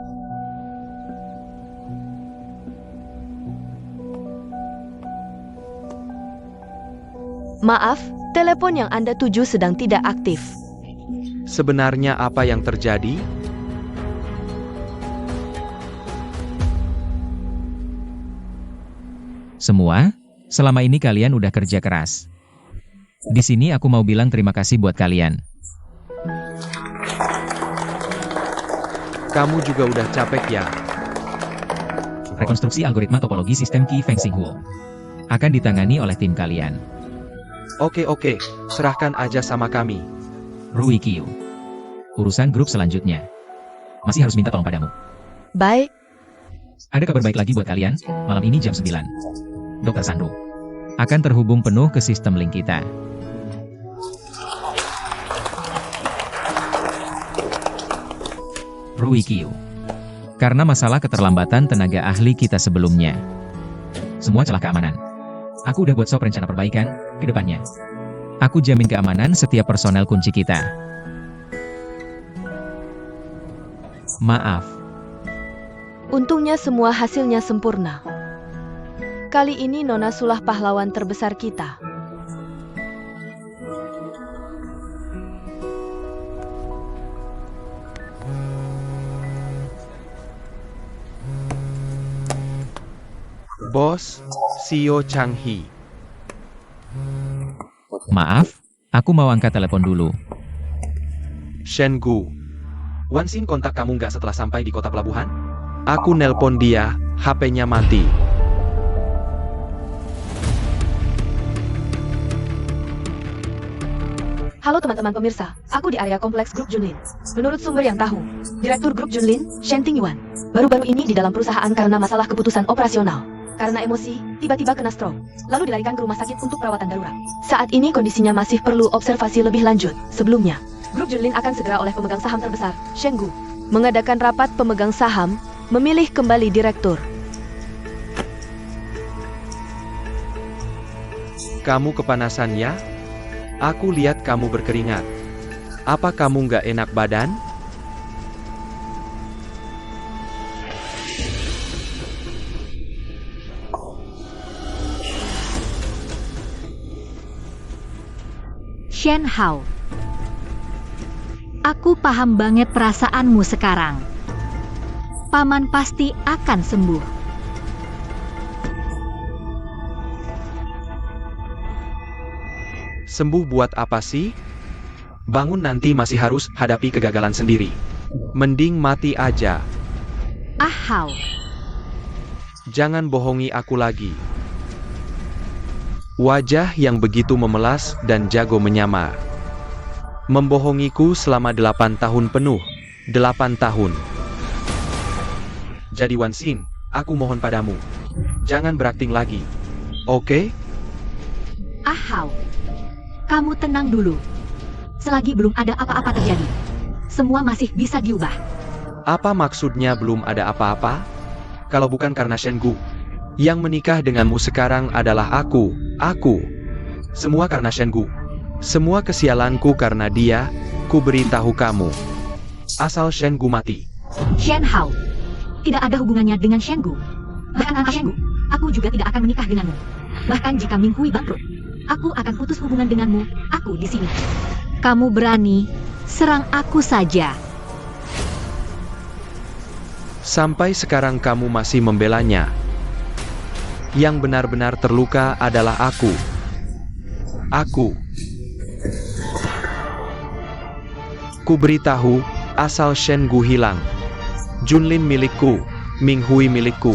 Maaf, telepon yang Anda tuju sedang tidak aktif. Sebenarnya apa yang terjadi? Semua, selama ini kalian udah kerja keras. Di sini aku mau bilang terima kasih buat kalian. Kamu juga udah capek ya? Rekonstruksi algoritma topologi sistem Qi Feng Xing Huo akan ditangani oleh tim kalian. Oke, serahkan aja sama kami. Rui Qiu. Urusan grup selanjutnya. Masih harus minta tolong padamu. Baik, Ada kabar baik lagi buat kalian, malam ini jam 9. Dr. Sandro akan terhubung penuh ke sistem link kita. Rui Qiu. Karena masalah keterlambatan tenaga ahli kita sebelumnya. Semua celah keamanan. Aku udah buat rencana perbaikan ke depannya. Aku jamin keamanan setiap personel kunci kita. Maaf. untungnya semua hasilnya sempurna. Kali ini Nona Sulah pahlawan terbesar kita. Bos, Sio Changhi. Maaf, aku mau angkat telepon dulu. Shen Gu. Wansin kontak kamu nggak setelah sampai di kota pelabuhan? Aku nelpon dia, HP-nya mati. Halo teman-teman pemirsa, aku di area kompleks Grup Junlin. Menurut sumber yang tahu, Direktur Grup Junlin, Shen Tingyuan, baru-baru ini di dalam perusahaan karena masalah keputusan operasional. Karena emosi, tiba-tiba kena stroke, lalu dilarikan ke rumah sakit untuk perawatan darurat. Saat ini kondisinya masih perlu observasi lebih lanjut. Sebelumnya, grup Junlin akan segera oleh pemegang saham terbesar, Shen Gu, mengadakan rapat pemegang saham, memilih kembali direktur. Kamu kepanasan ya? Aku lihat kamu berkeringat. Apa kamu nggak enak badan? Shen Hao. Aku paham banget perasaanmu sekarang. Paman pasti akan sembuh. Sembuh buat apa sih? Bangun nanti masih harus hadapi kegagalan sendiri. Mending mati aja. Ah Hao. Jangan bohongi aku lagi. Wajah yang begitu memelas dan jago menyamar. Membohongiku selama 8 tahun penuh. 8 tahun. Jadi Wan Xin, aku mohon padamu. Jangan berakting lagi. Oke? Ah Hao. Kamu tenang dulu. Selagi belum ada apa-apa terjadi, semua masih bisa diubah. Apa maksudnya belum ada apa-apa? Kalau bukan karena Shen Gu. Yang menikah denganmu sekarang adalah aku. Semua karena Shen Gu. Semua kesialanku karena dia, ku beritahu kamu. Asal Shen Gu mati. Shen Hao. Tidak ada hubungannya dengan Shen Gu. Bahkan tanpa Shen Gu, aku juga tidak akan menikah denganmu. Bahkan jika Ming Hui bangkrut, aku akan putus hubungan denganmu. Aku di sini. Kamu berani, serang aku saja. Sampai sekarang kamu masih membelanya. Yang benar-benar terluka adalah aku. Ku beritahu, asal Shen Gu hilang, Junlin milikku, Ming Hui milikku.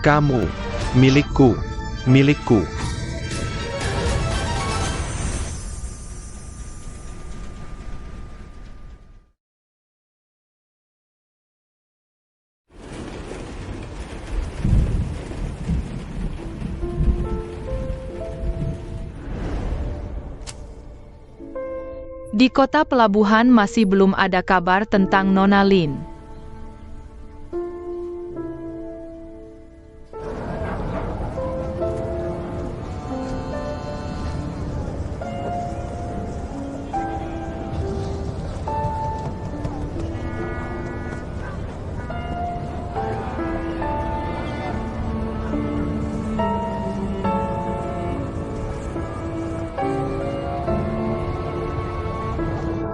Kamu, milikku. Di kota pelabuhan masih belum ada kabar tentang Nona Lin.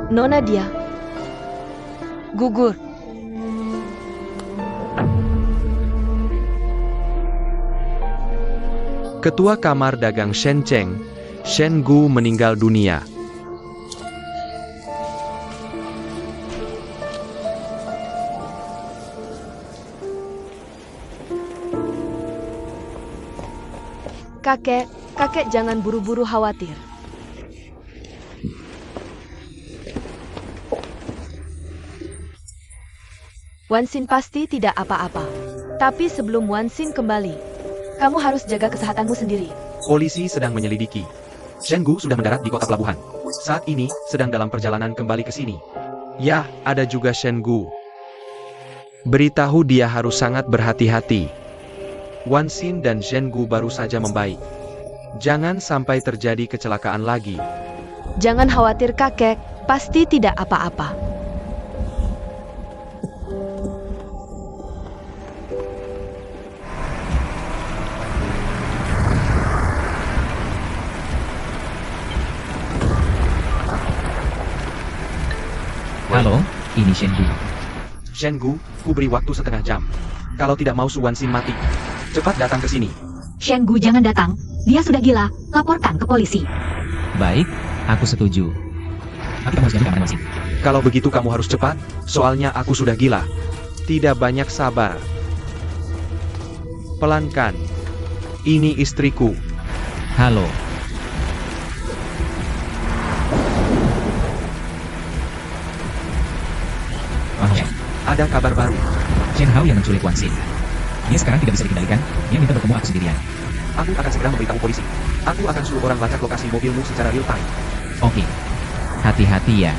Nona dia gugur. Ketua Kamar Dagang Shen Cheng, Shen Gu meninggal dunia. Kakek jangan buru-buru khawatir. Wan Xin pasti tidak apa-apa. Tapi sebelum Wan Xin kembali, kamu harus jaga kesehatanmu sendiri. Polisi sedang menyelidiki. Shen Gu sudah mendarat di kota pelabuhan. Saat ini sedang dalam perjalanan kembali ke sini. Ya, ada juga Shen Gu. Beritahu dia harus sangat berhati-hati. Wan Xin dan Shen Gu baru saja membaik. Jangan sampai terjadi kecelakaan lagi. Jangan khawatir kakek, pasti tidak apa-apa. Halo, ini Shen Gu. Shen Gu, ku beri waktu setengah jam. Kalau tidak mau Su Wan Xin mati, cepat datang ke sini. Shen Gu jangan datang. Dia sudah gila. Laporkan ke polisi. Baik, aku setuju. Tapi kamu harus jaga keamanan Wan Xin. Kalau begitu kamu harus cepat, soalnya aku sudah gila. Tidak banyak sabar. Pelankan. Ini istriku. Halo. Ada kabar baru. Shen Hao yang menculik Wan Xin. Dia sekarang tidak bisa dikendalikan. Dia minta bertemu aku sendirian. Aku akan segera memberitahu polisi. Aku akan suruh orang lacak lokasi mobilmu secara real time. Oke. Hati-hati ya.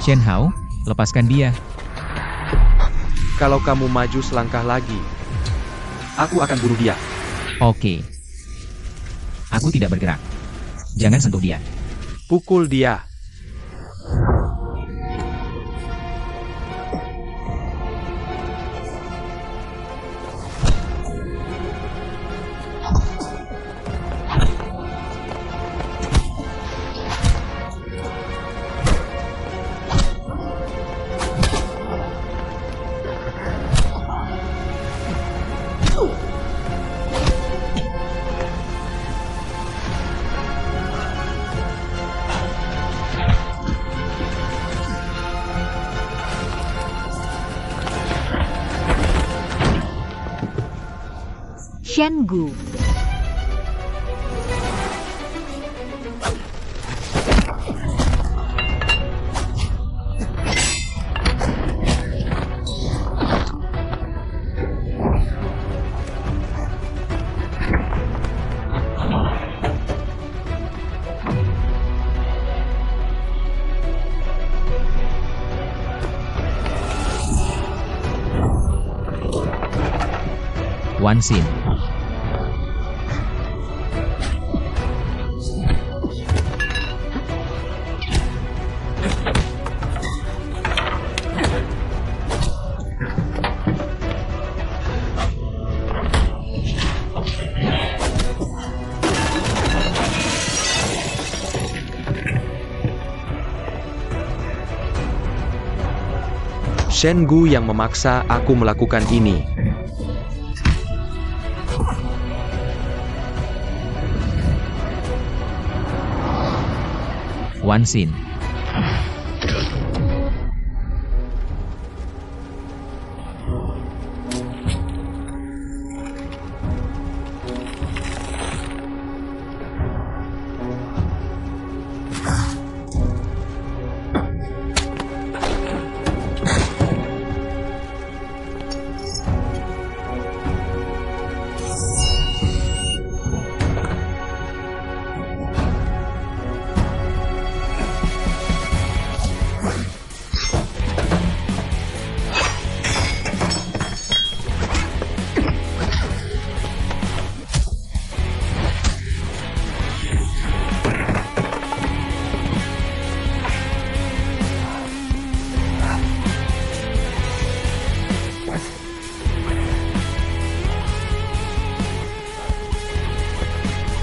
Shen Hao, lepaskan dia. Kalau kamu maju selangkah lagi, aku akan bunuh dia. Oke. Aku tidak bergerak. Jangan sentuh dia. Pukul dia. Shen Gu. Wan Xin. Shen Gu yang memaksa aku melakukan ini. Wan Xin.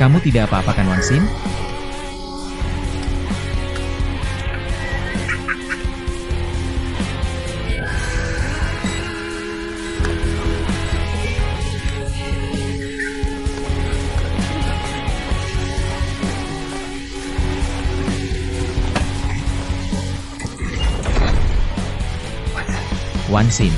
Kamu tidak apa-apa kan Wan Xin? Wan Xin.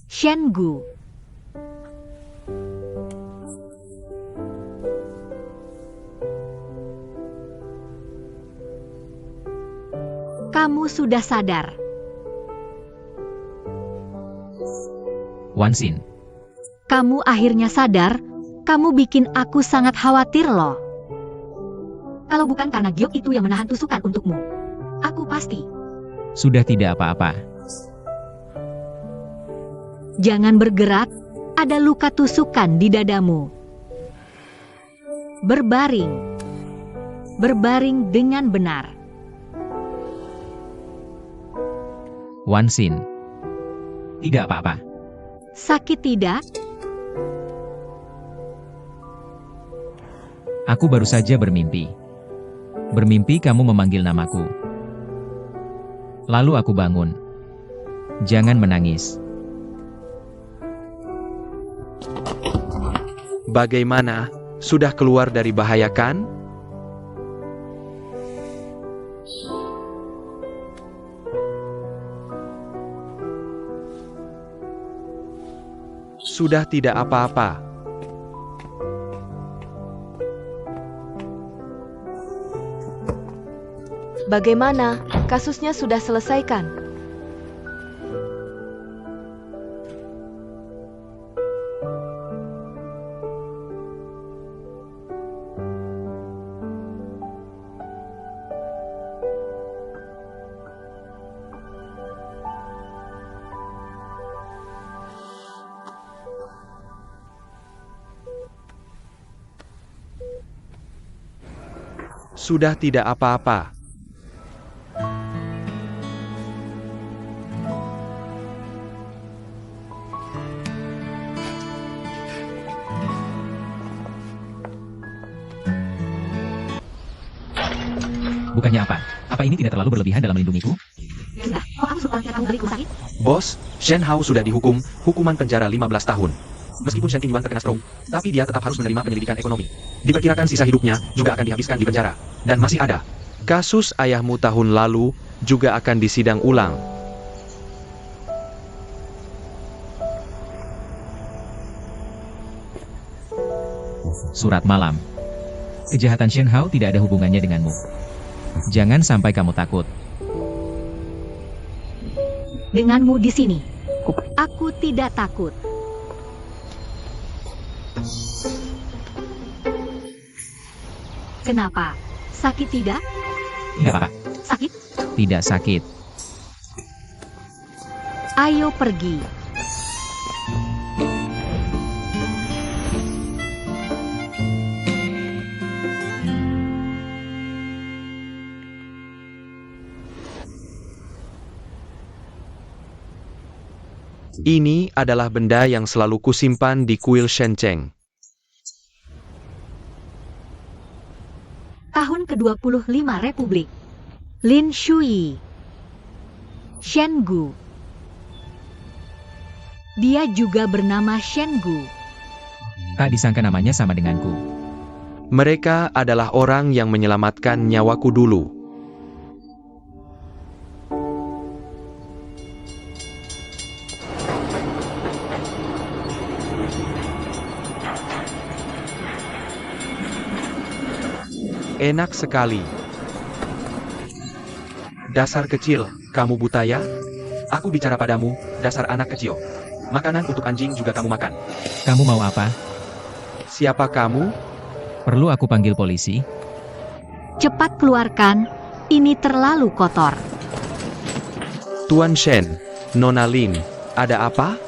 Shengu. Kamu sudah sadar. Wansin, Kamu akhirnya sadar. Kamu bikin aku sangat khawatir loh. Kalau bukan karena giok itu yang menahan tusukan untukmu, aku pasti. sudah tidak apa-apa. Jangan bergerak, ada luka tusukan di dadamu. Berbaring. Berbaring dengan benar. Wansin, tidak apa-apa. Sakit tidak? Aku baru saja bermimpi. Bermimpi kamu memanggil namaku. Lalu aku bangun. Jangan menangis. Bagaimana? Sudah keluar dari bahaya kan? Sudah tidak apa-apa. Bagaimana? Kasusnya sudah selesaikan. Sudah tidak apa-apa. Bukannya apa? Apa ini tidak terlalu berlebihan dalam melindungiku? Sudah, kok aku suruh orang kembali ke rumah sakit? Bos, Shen Hao sudah dihukum, hukuman penjara 15 tahun. Meskipun Shen Qingyuan terkena stroke, tapi dia tetap harus menerima penyelidikan ekonomi. Diperkirakan sisa hidupnya juga akan dihabiskan di penjara. Dan masih ada. Kasus ayahmu tahun lalu juga akan disidang ulang. Surat malam. Kejahatan Shen Hao tidak ada hubungannya denganmu. Jangan sampai kamu takut. Denganmu di sini. Aku tidak takut. Kenapa? Sakit tidak? Tidak apa-apa. Sakit? Tidak sakit. Ayo pergi. Ini adalah benda yang selalu kusimpan di kuil Shencheng. Tahun ke-25 Republik. Lin Shui. Shengu. Dia juga bernama Shengu. Tak disangka namanya sama denganku. Mereka adalah orang yang menyelamatkan nyawaku dulu. Enak sekali. Dasar kecil, kamu buta ya? Aku bicara padamu, dasar anak kecil. Makanan untuk anjing juga kamu makan. Kamu mau apa? Siapa kamu? Perlu aku panggil polisi? Cepat keluarkan. Ini terlalu kotor. Tuan Shen, Nona Lin, ada apa?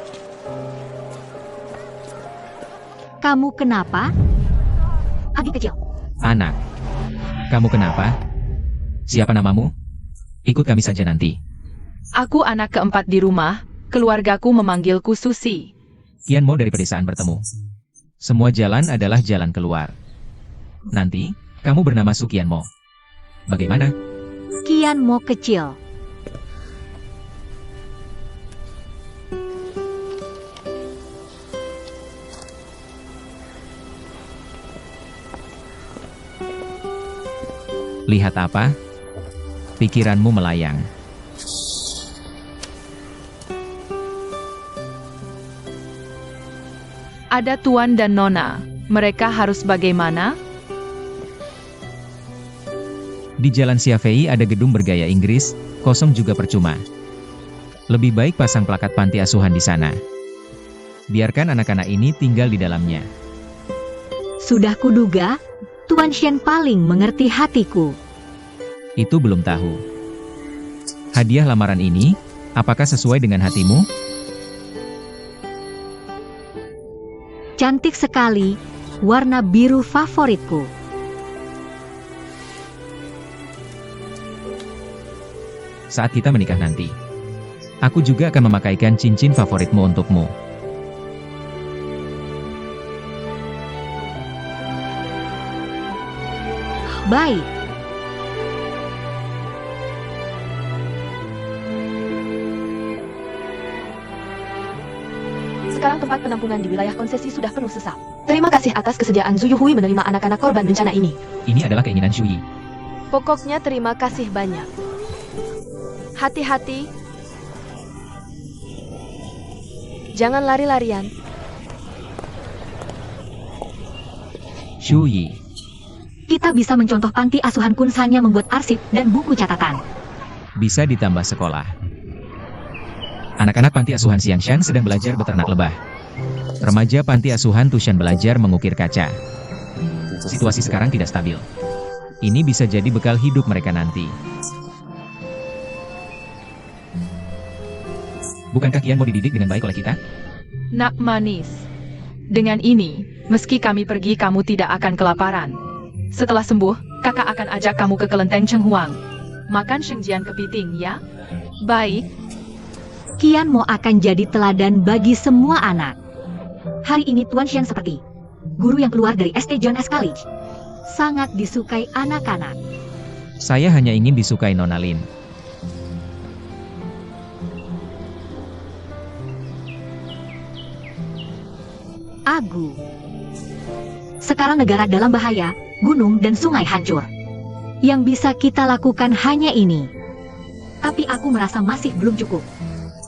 Kamu kenapa? Adik kecil. Anak. Kamu kenapa? Siapa namamu? Ikut kami saja nanti. Aku anak keempat di rumah, keluargaku memanggilku Susi. Kian Mo dari pedesaan bertemu. Semua jalan adalah jalan keluar. Nanti, kamu bernama Sukian Mo. Bagaimana? Kian Mo kecil. Lihat apa? Pikiranmu melayang. Ada Tuan dan Nona. Mereka harus bagaimana? Di Jalan Xiafei ada gedung bergaya Inggris, kosong juga percuma. Lebih baik pasang plakat panti asuhan di sana. Biarkan anak-anak ini tinggal di dalamnya. Sudah kuduga, Tuan Shen paling mengerti hatiku. Itu belum tahu. Hadiah lamaran ini, apakah sesuai dengan hatimu? Cantik sekali, warna biru favoritku. Saat kita menikah nanti, aku juga akan memakaikan cincin favoritmu untukmu. Baik. Sekarang tempat penampungan di wilayah konsesi sudah penuh sesak. Terima kasih atas kesediaan Zuyu Hui menerima anak-anak korban bencana ini. Ini adalah keinginan Shui. Pokoknya terima kasih banyak. Hati-hati. Jangan lari-larian. Shui. Kita bisa mencontoh panti asuhan Kunsanya membuat arsip dan buku catatan. Bisa ditambah sekolah. Anak-anak panti asuhan Xiangshan sedang belajar beternak lebah. Remaja panti asuhan Tushan belajar mengukir kaca. Situasi sekarang tidak stabil. Ini bisa jadi bekal hidup mereka nanti. Bukankah Kian mau dididik dengan baik oleh kita? Nak manis. Dengan ini, meski kami pergi kamu tidak akan kelaparan. Setelah sembuh, kakak akan ajak kamu ke kelenteng Chenghuang. Makan shengjian kepiting ya? Baik. Kian Mo akan jadi teladan bagi semua anak. Hari ini Tuan Shen seperti guru yang keluar dari ST John S. College. Sangat disukai anak-anak. Saya hanya ingin disukai Nona Lin. Agu. Sekarang negara dalam bahaya, gunung dan sungai hancur. Yang bisa kita lakukan hanya ini. Tapi aku merasa masih belum cukup.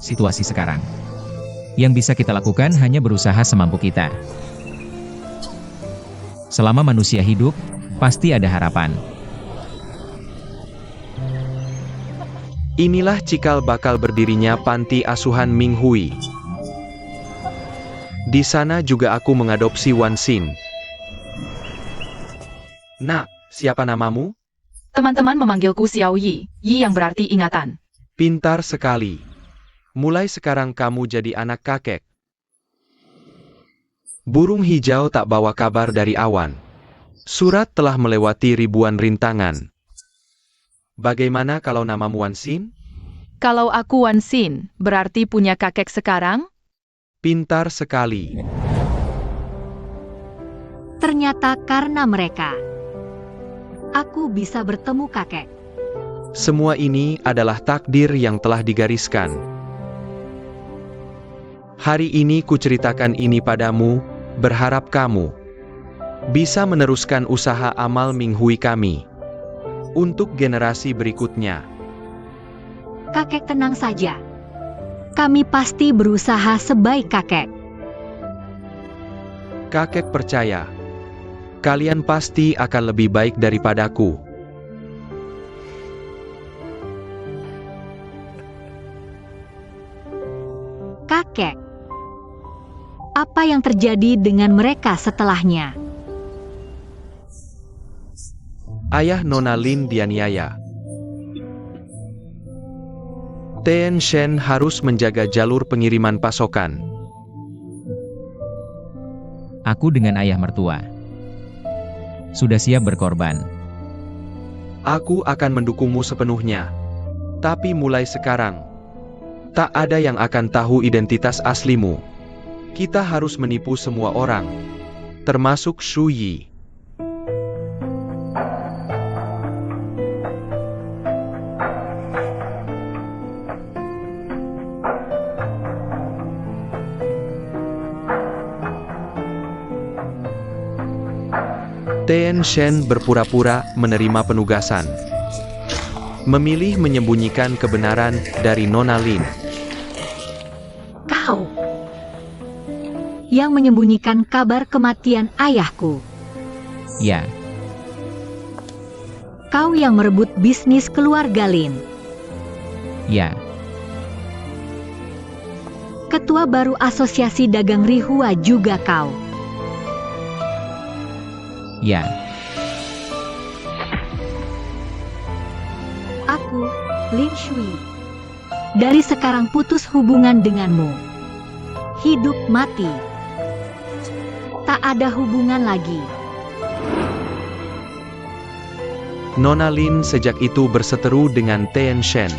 Situasi sekarang. Yang bisa kita lakukan hanya berusaha semampu kita. Selama manusia hidup, pasti ada harapan. Inilah cikal bakal berdirinya panti asuhan Ming Hui. Di sana juga aku mengadopsi Wan Xin. Nak, siapa namamu? Teman-teman memanggilku Xiao Yi. Yi yang berarti ingatan. Pintar sekali. Mulai sekarang kamu jadi anak kakek. Burung hijau tak bawa kabar dari awan. Surat telah melewati ribuan rintangan. Bagaimana kalau namamu Wan Xin? Kalau aku Wan Xin, berarti punya kakek sekarang? Pintar sekali. Ternyata karena mereka, aku bisa bertemu kakek. Semua ini adalah takdir yang telah digariskan. Hari ini kuceritakan ini padamu, berharap kamu bisa meneruskan usaha amal Ming Hui kami untuk generasi berikutnya. Kakek tenang saja. Kami pasti berusaha sebaik kakek. Kakek percaya, kalian pasti akan lebih baik daripadaku. Kakek. Apa yang terjadi dengan mereka setelahnya? Ayah Nona Lin dianiaya. Tian Shen harus menjaga jalur pengiriman pasokan. Aku dengan ayah mertua sudah siap berkorban. Aku akan mendukungmu sepenuhnya. Tapi mulai sekarang, tak ada yang akan tahu identitas aslimu. Kita harus menipu semua orang, termasuk Shu Yi. Tian Shen berpura-pura menerima penugasan. Memilih menyembunyikan kebenaran dari Nona Lin. Kau. yang menyembunyikan kabar kematian ayahku. Ya, Kau yang merebut bisnis keluarga Lin. ya, Ketua baru Asosiasi Dagang Rihua juga kau. ya. Aku, Lin Shui. Dari sekarang putus hubungan denganmu. Hidup mati. Tak ada hubungan lagi. Nona Lin sejak itu berseteru dengan Tian Shen.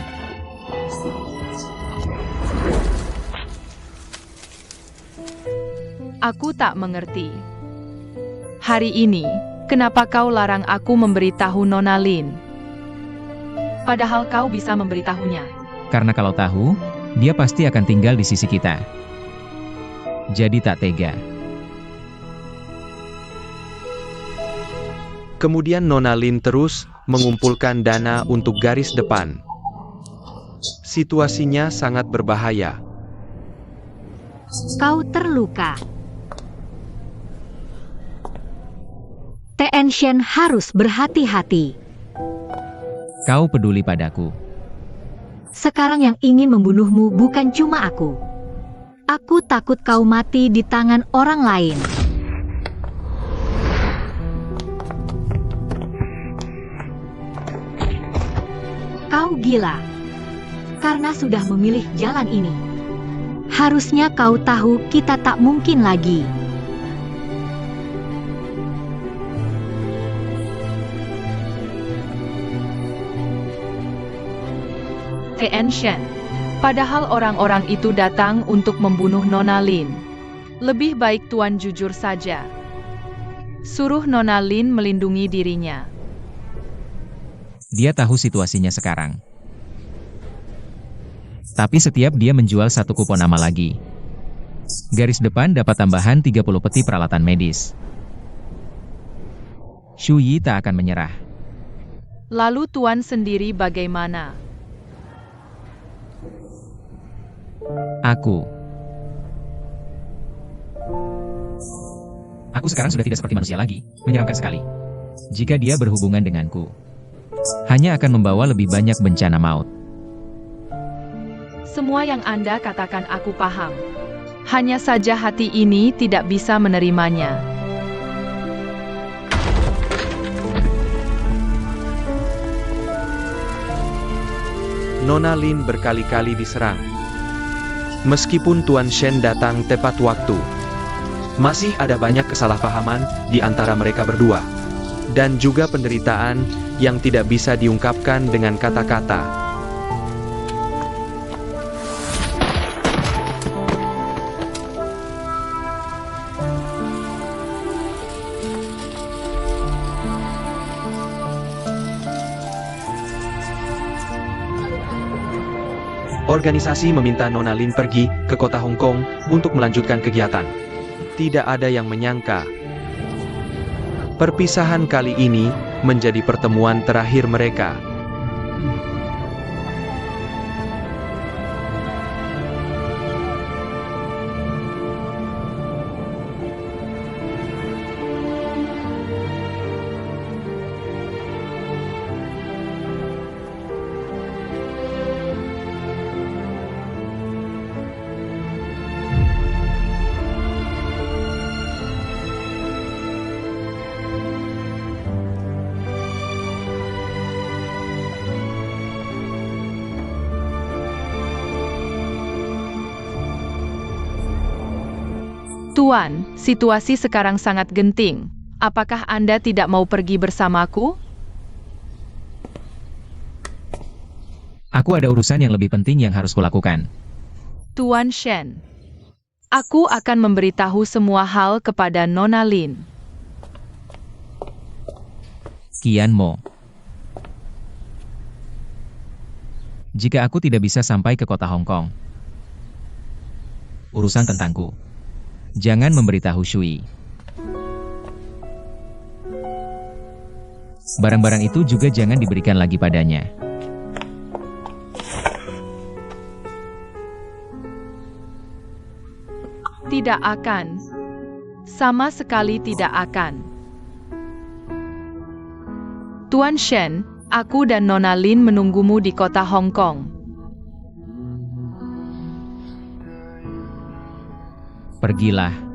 Aku tak mengerti. Hari ini, kenapa kau larang aku memberitahu Nona Lin? Padahal kau bisa memberitahunya. Karena kalau tahu, dia pasti akan tinggal di sisi kita. Jadi tak tega. Kemudian Nona Lin terus mengumpulkan dana untuk garis depan. Situasinya sangat berbahaya. Kau terluka. Tian Shen harus berhati-hati. Kau peduli padaku. Sekarang yang ingin membunuhmu bukan cuma aku. Aku takut kau mati di tangan orang lain. Kau gila. Karena sudah memilih jalan ini. Harusnya kau tahu kita tak mungkin lagi. Tian Shen. Padahal orang-orang itu datang untuk membunuh Nona Lin. Lebih baik Tuan jujur saja. Suruh Nona Lin melindungi dirinya. Dia tahu situasinya sekarang. Tapi setiap dia menjual satu kupon nama lagi, garis depan dapat tambahan 30 peti peralatan medis. Shu Yi tak akan menyerah. Lalu Tuan sendiri bagaimana? Aku sekarang sudah tidak seperti manusia lagi, menyeramkan sekali. Jika dia berhubungan denganku, hanya akan membawa lebih banyak bencana maut. Semua yang Anda katakan aku paham. Hanya saja hati ini tidak bisa menerimanya. Nona Lin berkali-kali diserang. Meskipun Tuan Shen datang tepat waktu, masih ada banyak kesalahpahaman di antara mereka berdua. Dan juga penderitaan yang tidak bisa diungkapkan dengan kata-kata. Organisasi meminta Nona Lin pergi ke kota Hong Kong untuk melanjutkan kegiatan. Tidak ada yang menyangka. Perpisahan kali ini menjadi pertemuan terakhir mereka. Tuan, situasi sekarang sangat genting. Apakah Anda tidak mau pergi bersamaku? Aku ada urusan yang lebih penting yang harus kulakukan. Tuan Shen, aku akan memberitahu semua hal kepada Nona Lin. Qian Mo. Jika aku tidak bisa sampai ke kota Hong Kong, urusan tentangku. Jangan memberitahu Shui. Barang-barang itu juga jangan diberikan lagi padanya. Tidak akan. Sama sekali tidak akan. Tuan Shen, aku dan Nona Lin menunggumu di kota Hong Kong. Pergilah.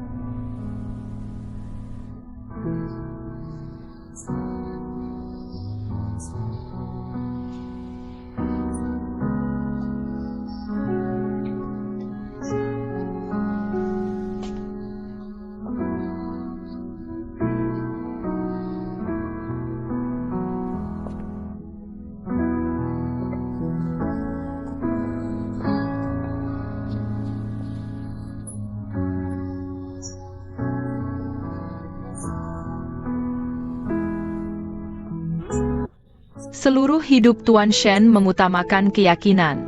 Seluruh hidup Tuan Shen mengutamakan keyakinan.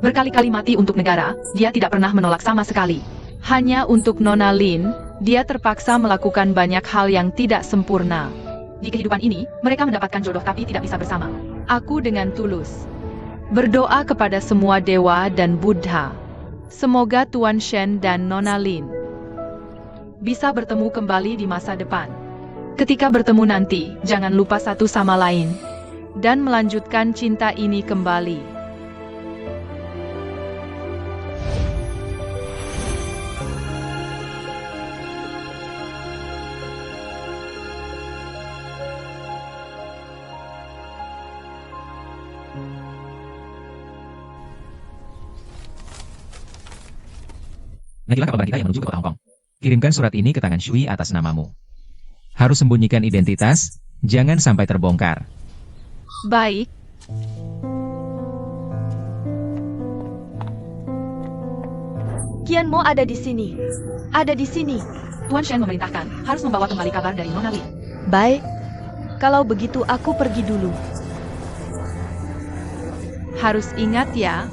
Berkali-kali mati untuk negara, dia tidak pernah menolak sama sekali. Hanya untuk Nona Lin, dia terpaksa melakukan banyak hal yang tidak sempurna. Di kehidupan ini, mereka mendapatkan jodoh tapi tidak bisa bersama. Aku dengan tulus berdoa kepada semua dewa dan Buddha. Semoga Tuan Shen dan Nona Lin bisa bertemu kembali di masa depan. Ketika bertemu nanti, jangan lupa satu sama lain dan melanjutkan cinta ini kembali. Naikilah kapal barang kita yang menuju ke kota Hong Kong. Kirimkan surat ini ke tangan Shui atas namamu. Harus sembunyikan identitas, jangan sampai terbongkar. Baik. Qian Mo ada di sini. Ada di sini. Tuan Shen memerintahkan harus membawa kembali kabar dari Nona Lin. Baik. Kalau begitu aku pergi dulu. Harus ingat ya.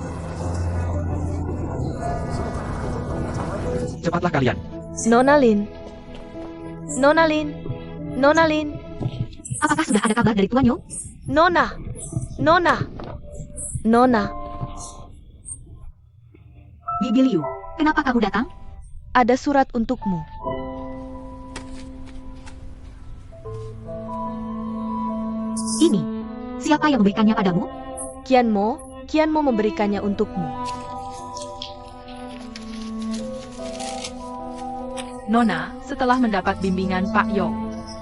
Cepatlah kalian. Nona Lin. Nona Lin. Nona Lin. Apakah sudah ada kabar dari Tuan Yo? Nona. Nona. Nona. Bibi Liu, kenapa kamu datang? Ada surat untukmu. Ini. Siapa yang memberikannya padamu? Qian Mo memberikannya untukmu. Nona, setelah mendapat bimbingan Pak Yo,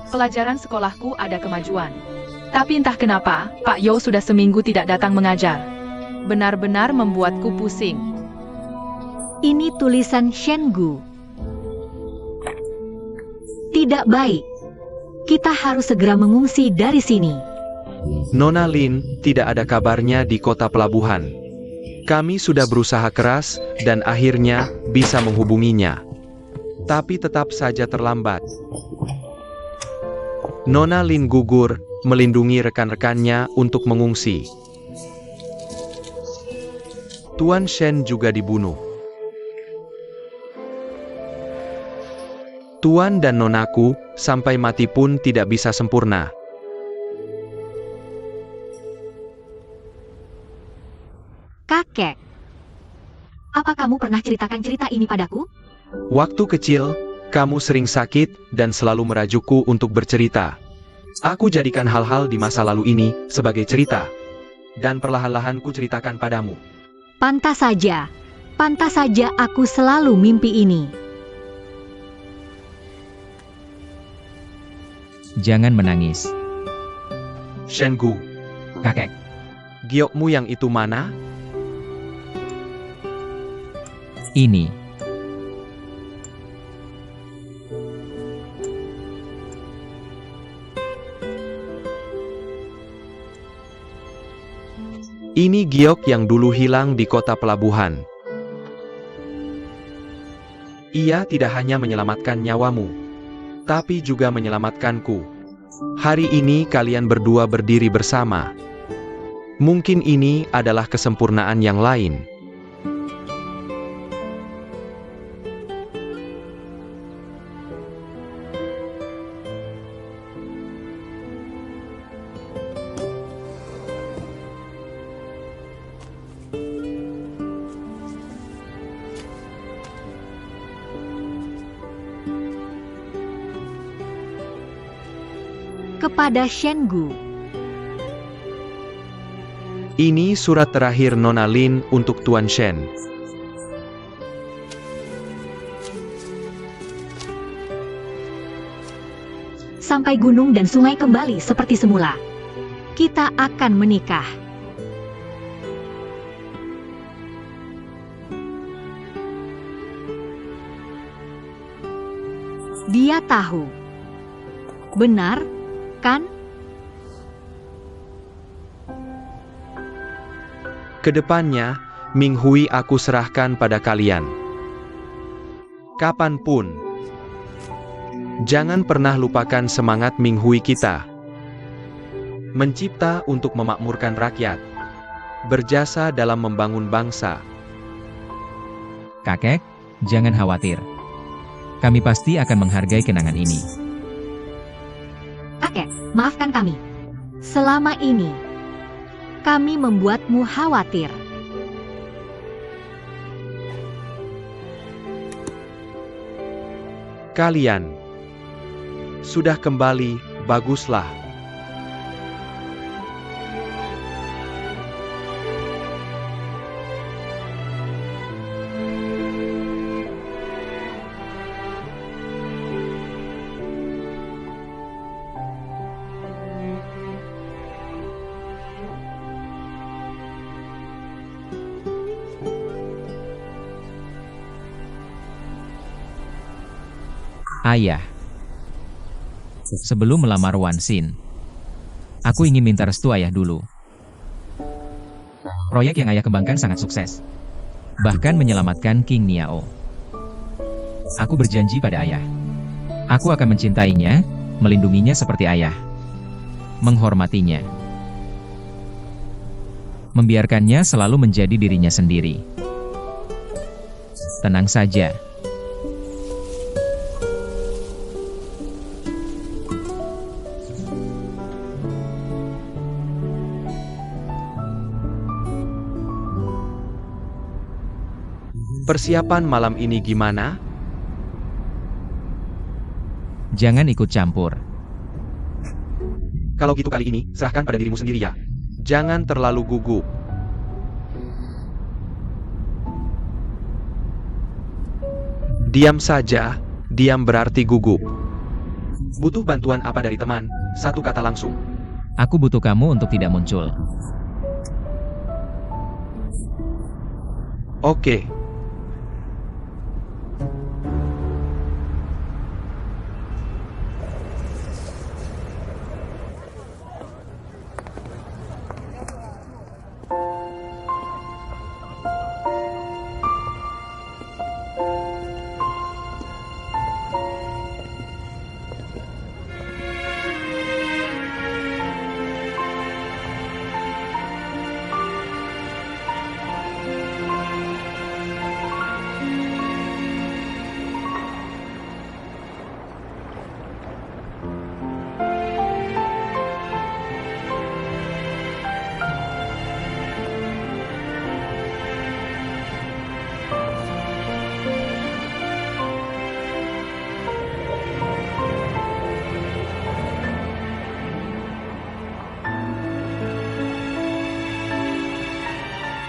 pelajaran sekolahku ada kemajuan. Tapi entah kenapa, Pak Yo sudah seminggu tidak datang mengajar. Benar-benar membuatku pusing. Ini tulisan Shen Gu. Tidak baik. Kita harus segera mengungsi dari sini. Nona Lin tidak ada kabarnya di kota pelabuhan. Kami sudah berusaha keras dan akhirnya bisa menghubunginya. Tapi tetap saja terlambat. Nona Lin gugur, melindungi rekan-rekannya untuk mengungsi. Tuan Shen juga dibunuh. Tuan dan Nonaku, sampai mati pun tidak bisa sempurna. Kakek. Apa kamu pernah ceritakan cerita ini padaku? Waktu kecil, kamu sering sakit dan selalu merajukku untuk bercerita. Aku jadikan hal-hal di masa lalu ini sebagai cerita. Dan perlahan-lahan ku ceritakan padamu. Pantas saja. Pantas saja aku selalu mimpi ini. Jangan menangis. Shengu, Kakek, giokmu yang itu mana? ini. Ini giok yang dulu hilang di kota pelabuhan. Ia tidak hanya menyelamatkan nyawamu, tapi juga menyelamatkanku. Hari ini kalian berdua berdiri bersama. Mungkin ini adalah kesempurnaan yang lain. Kepada Shengu. Ini surat terakhir Nona Lin untuk Tuan Shen. Sampai gunung dan sungai kembali seperti semula. Kita akan menikah. Dia tahu. Benar, kan? Kedepannya, Ming Hui aku serahkan pada kalian. Kapanpun. Jangan pernah lupakan semangat Ming Hui kita. Mencipta untuk memakmurkan rakyat. Berjasa dalam membangun bangsa. Kakek, jangan khawatir. Kami pasti akan menghargai kenangan ini. Kakek, maafkan kami. Selama ini, kami membuatmu khawatir. Kalian sudah kembali, baguslah. Ayah. Sebelum melamar Wan Xin, aku ingin minta restu ayah dulu. Proyek yang ayah kembangkan sangat sukses. Bahkan menyelamatkan King Niao. Aku berjanji pada ayah. Aku akan mencintainya, melindunginya seperti ayah. Menghormatinya. Membiarkannya selalu menjadi dirinya sendiri. Tenang saja. Persiapan malam ini gimana? Jangan ikut campur. Kalau gitu kali ini, serahkan pada dirimu sendiri ya. Jangan terlalu gugup. Diam saja, diam berarti gugup. Butuh bantuan apa dari teman? Satu kata langsung. Aku butuh kamu untuk tidak muncul. Oke.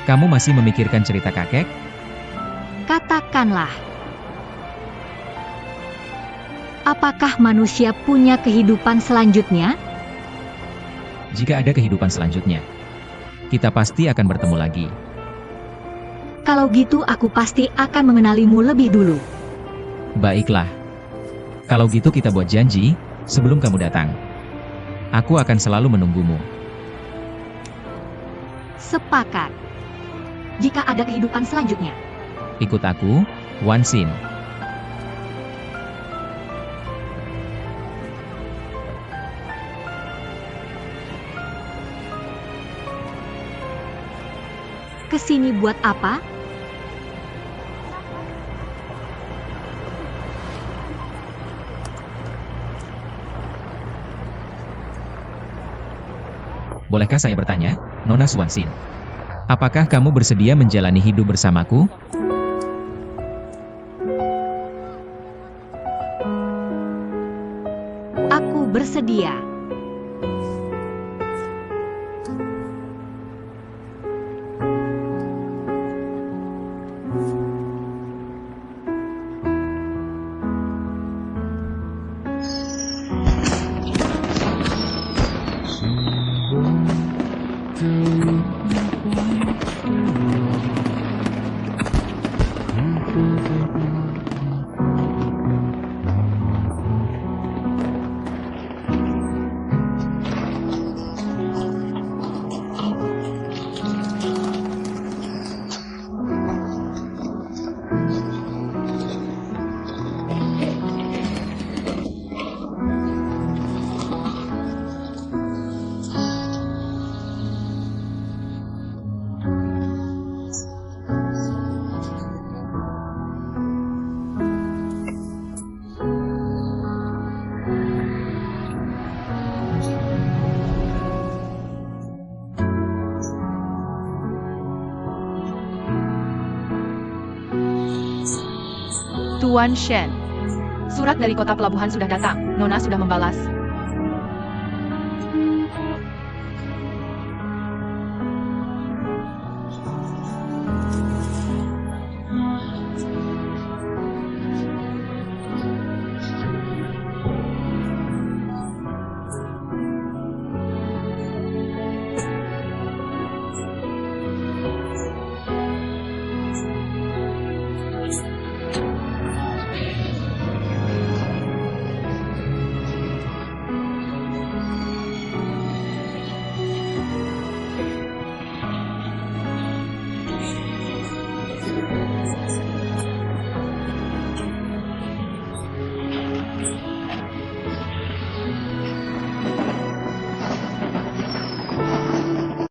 Kamu masih memikirkan cerita kakek? Katakanlah. Apakah manusia punya kehidupan selanjutnya? Jika ada kehidupan selanjutnya, kita pasti akan bertemu lagi. Kalau gitu aku pasti akan mengenalimu lebih dulu. Baiklah. Kalau gitu kita buat janji, sebelum kamu datang. Aku akan selalu menunggumu. Sepakat. Jika ada kehidupan selanjutnya. Ikut aku, Wan Xin. Kesini buat apa? Bolehkah saya bertanya, Nona Wan Xin? Apakah kamu bersedia menjalani hidup bersamaku? Aku bersedia. Tuan Shen. Surat dari kota pelabuhan sudah datang. Nona sudah membalas.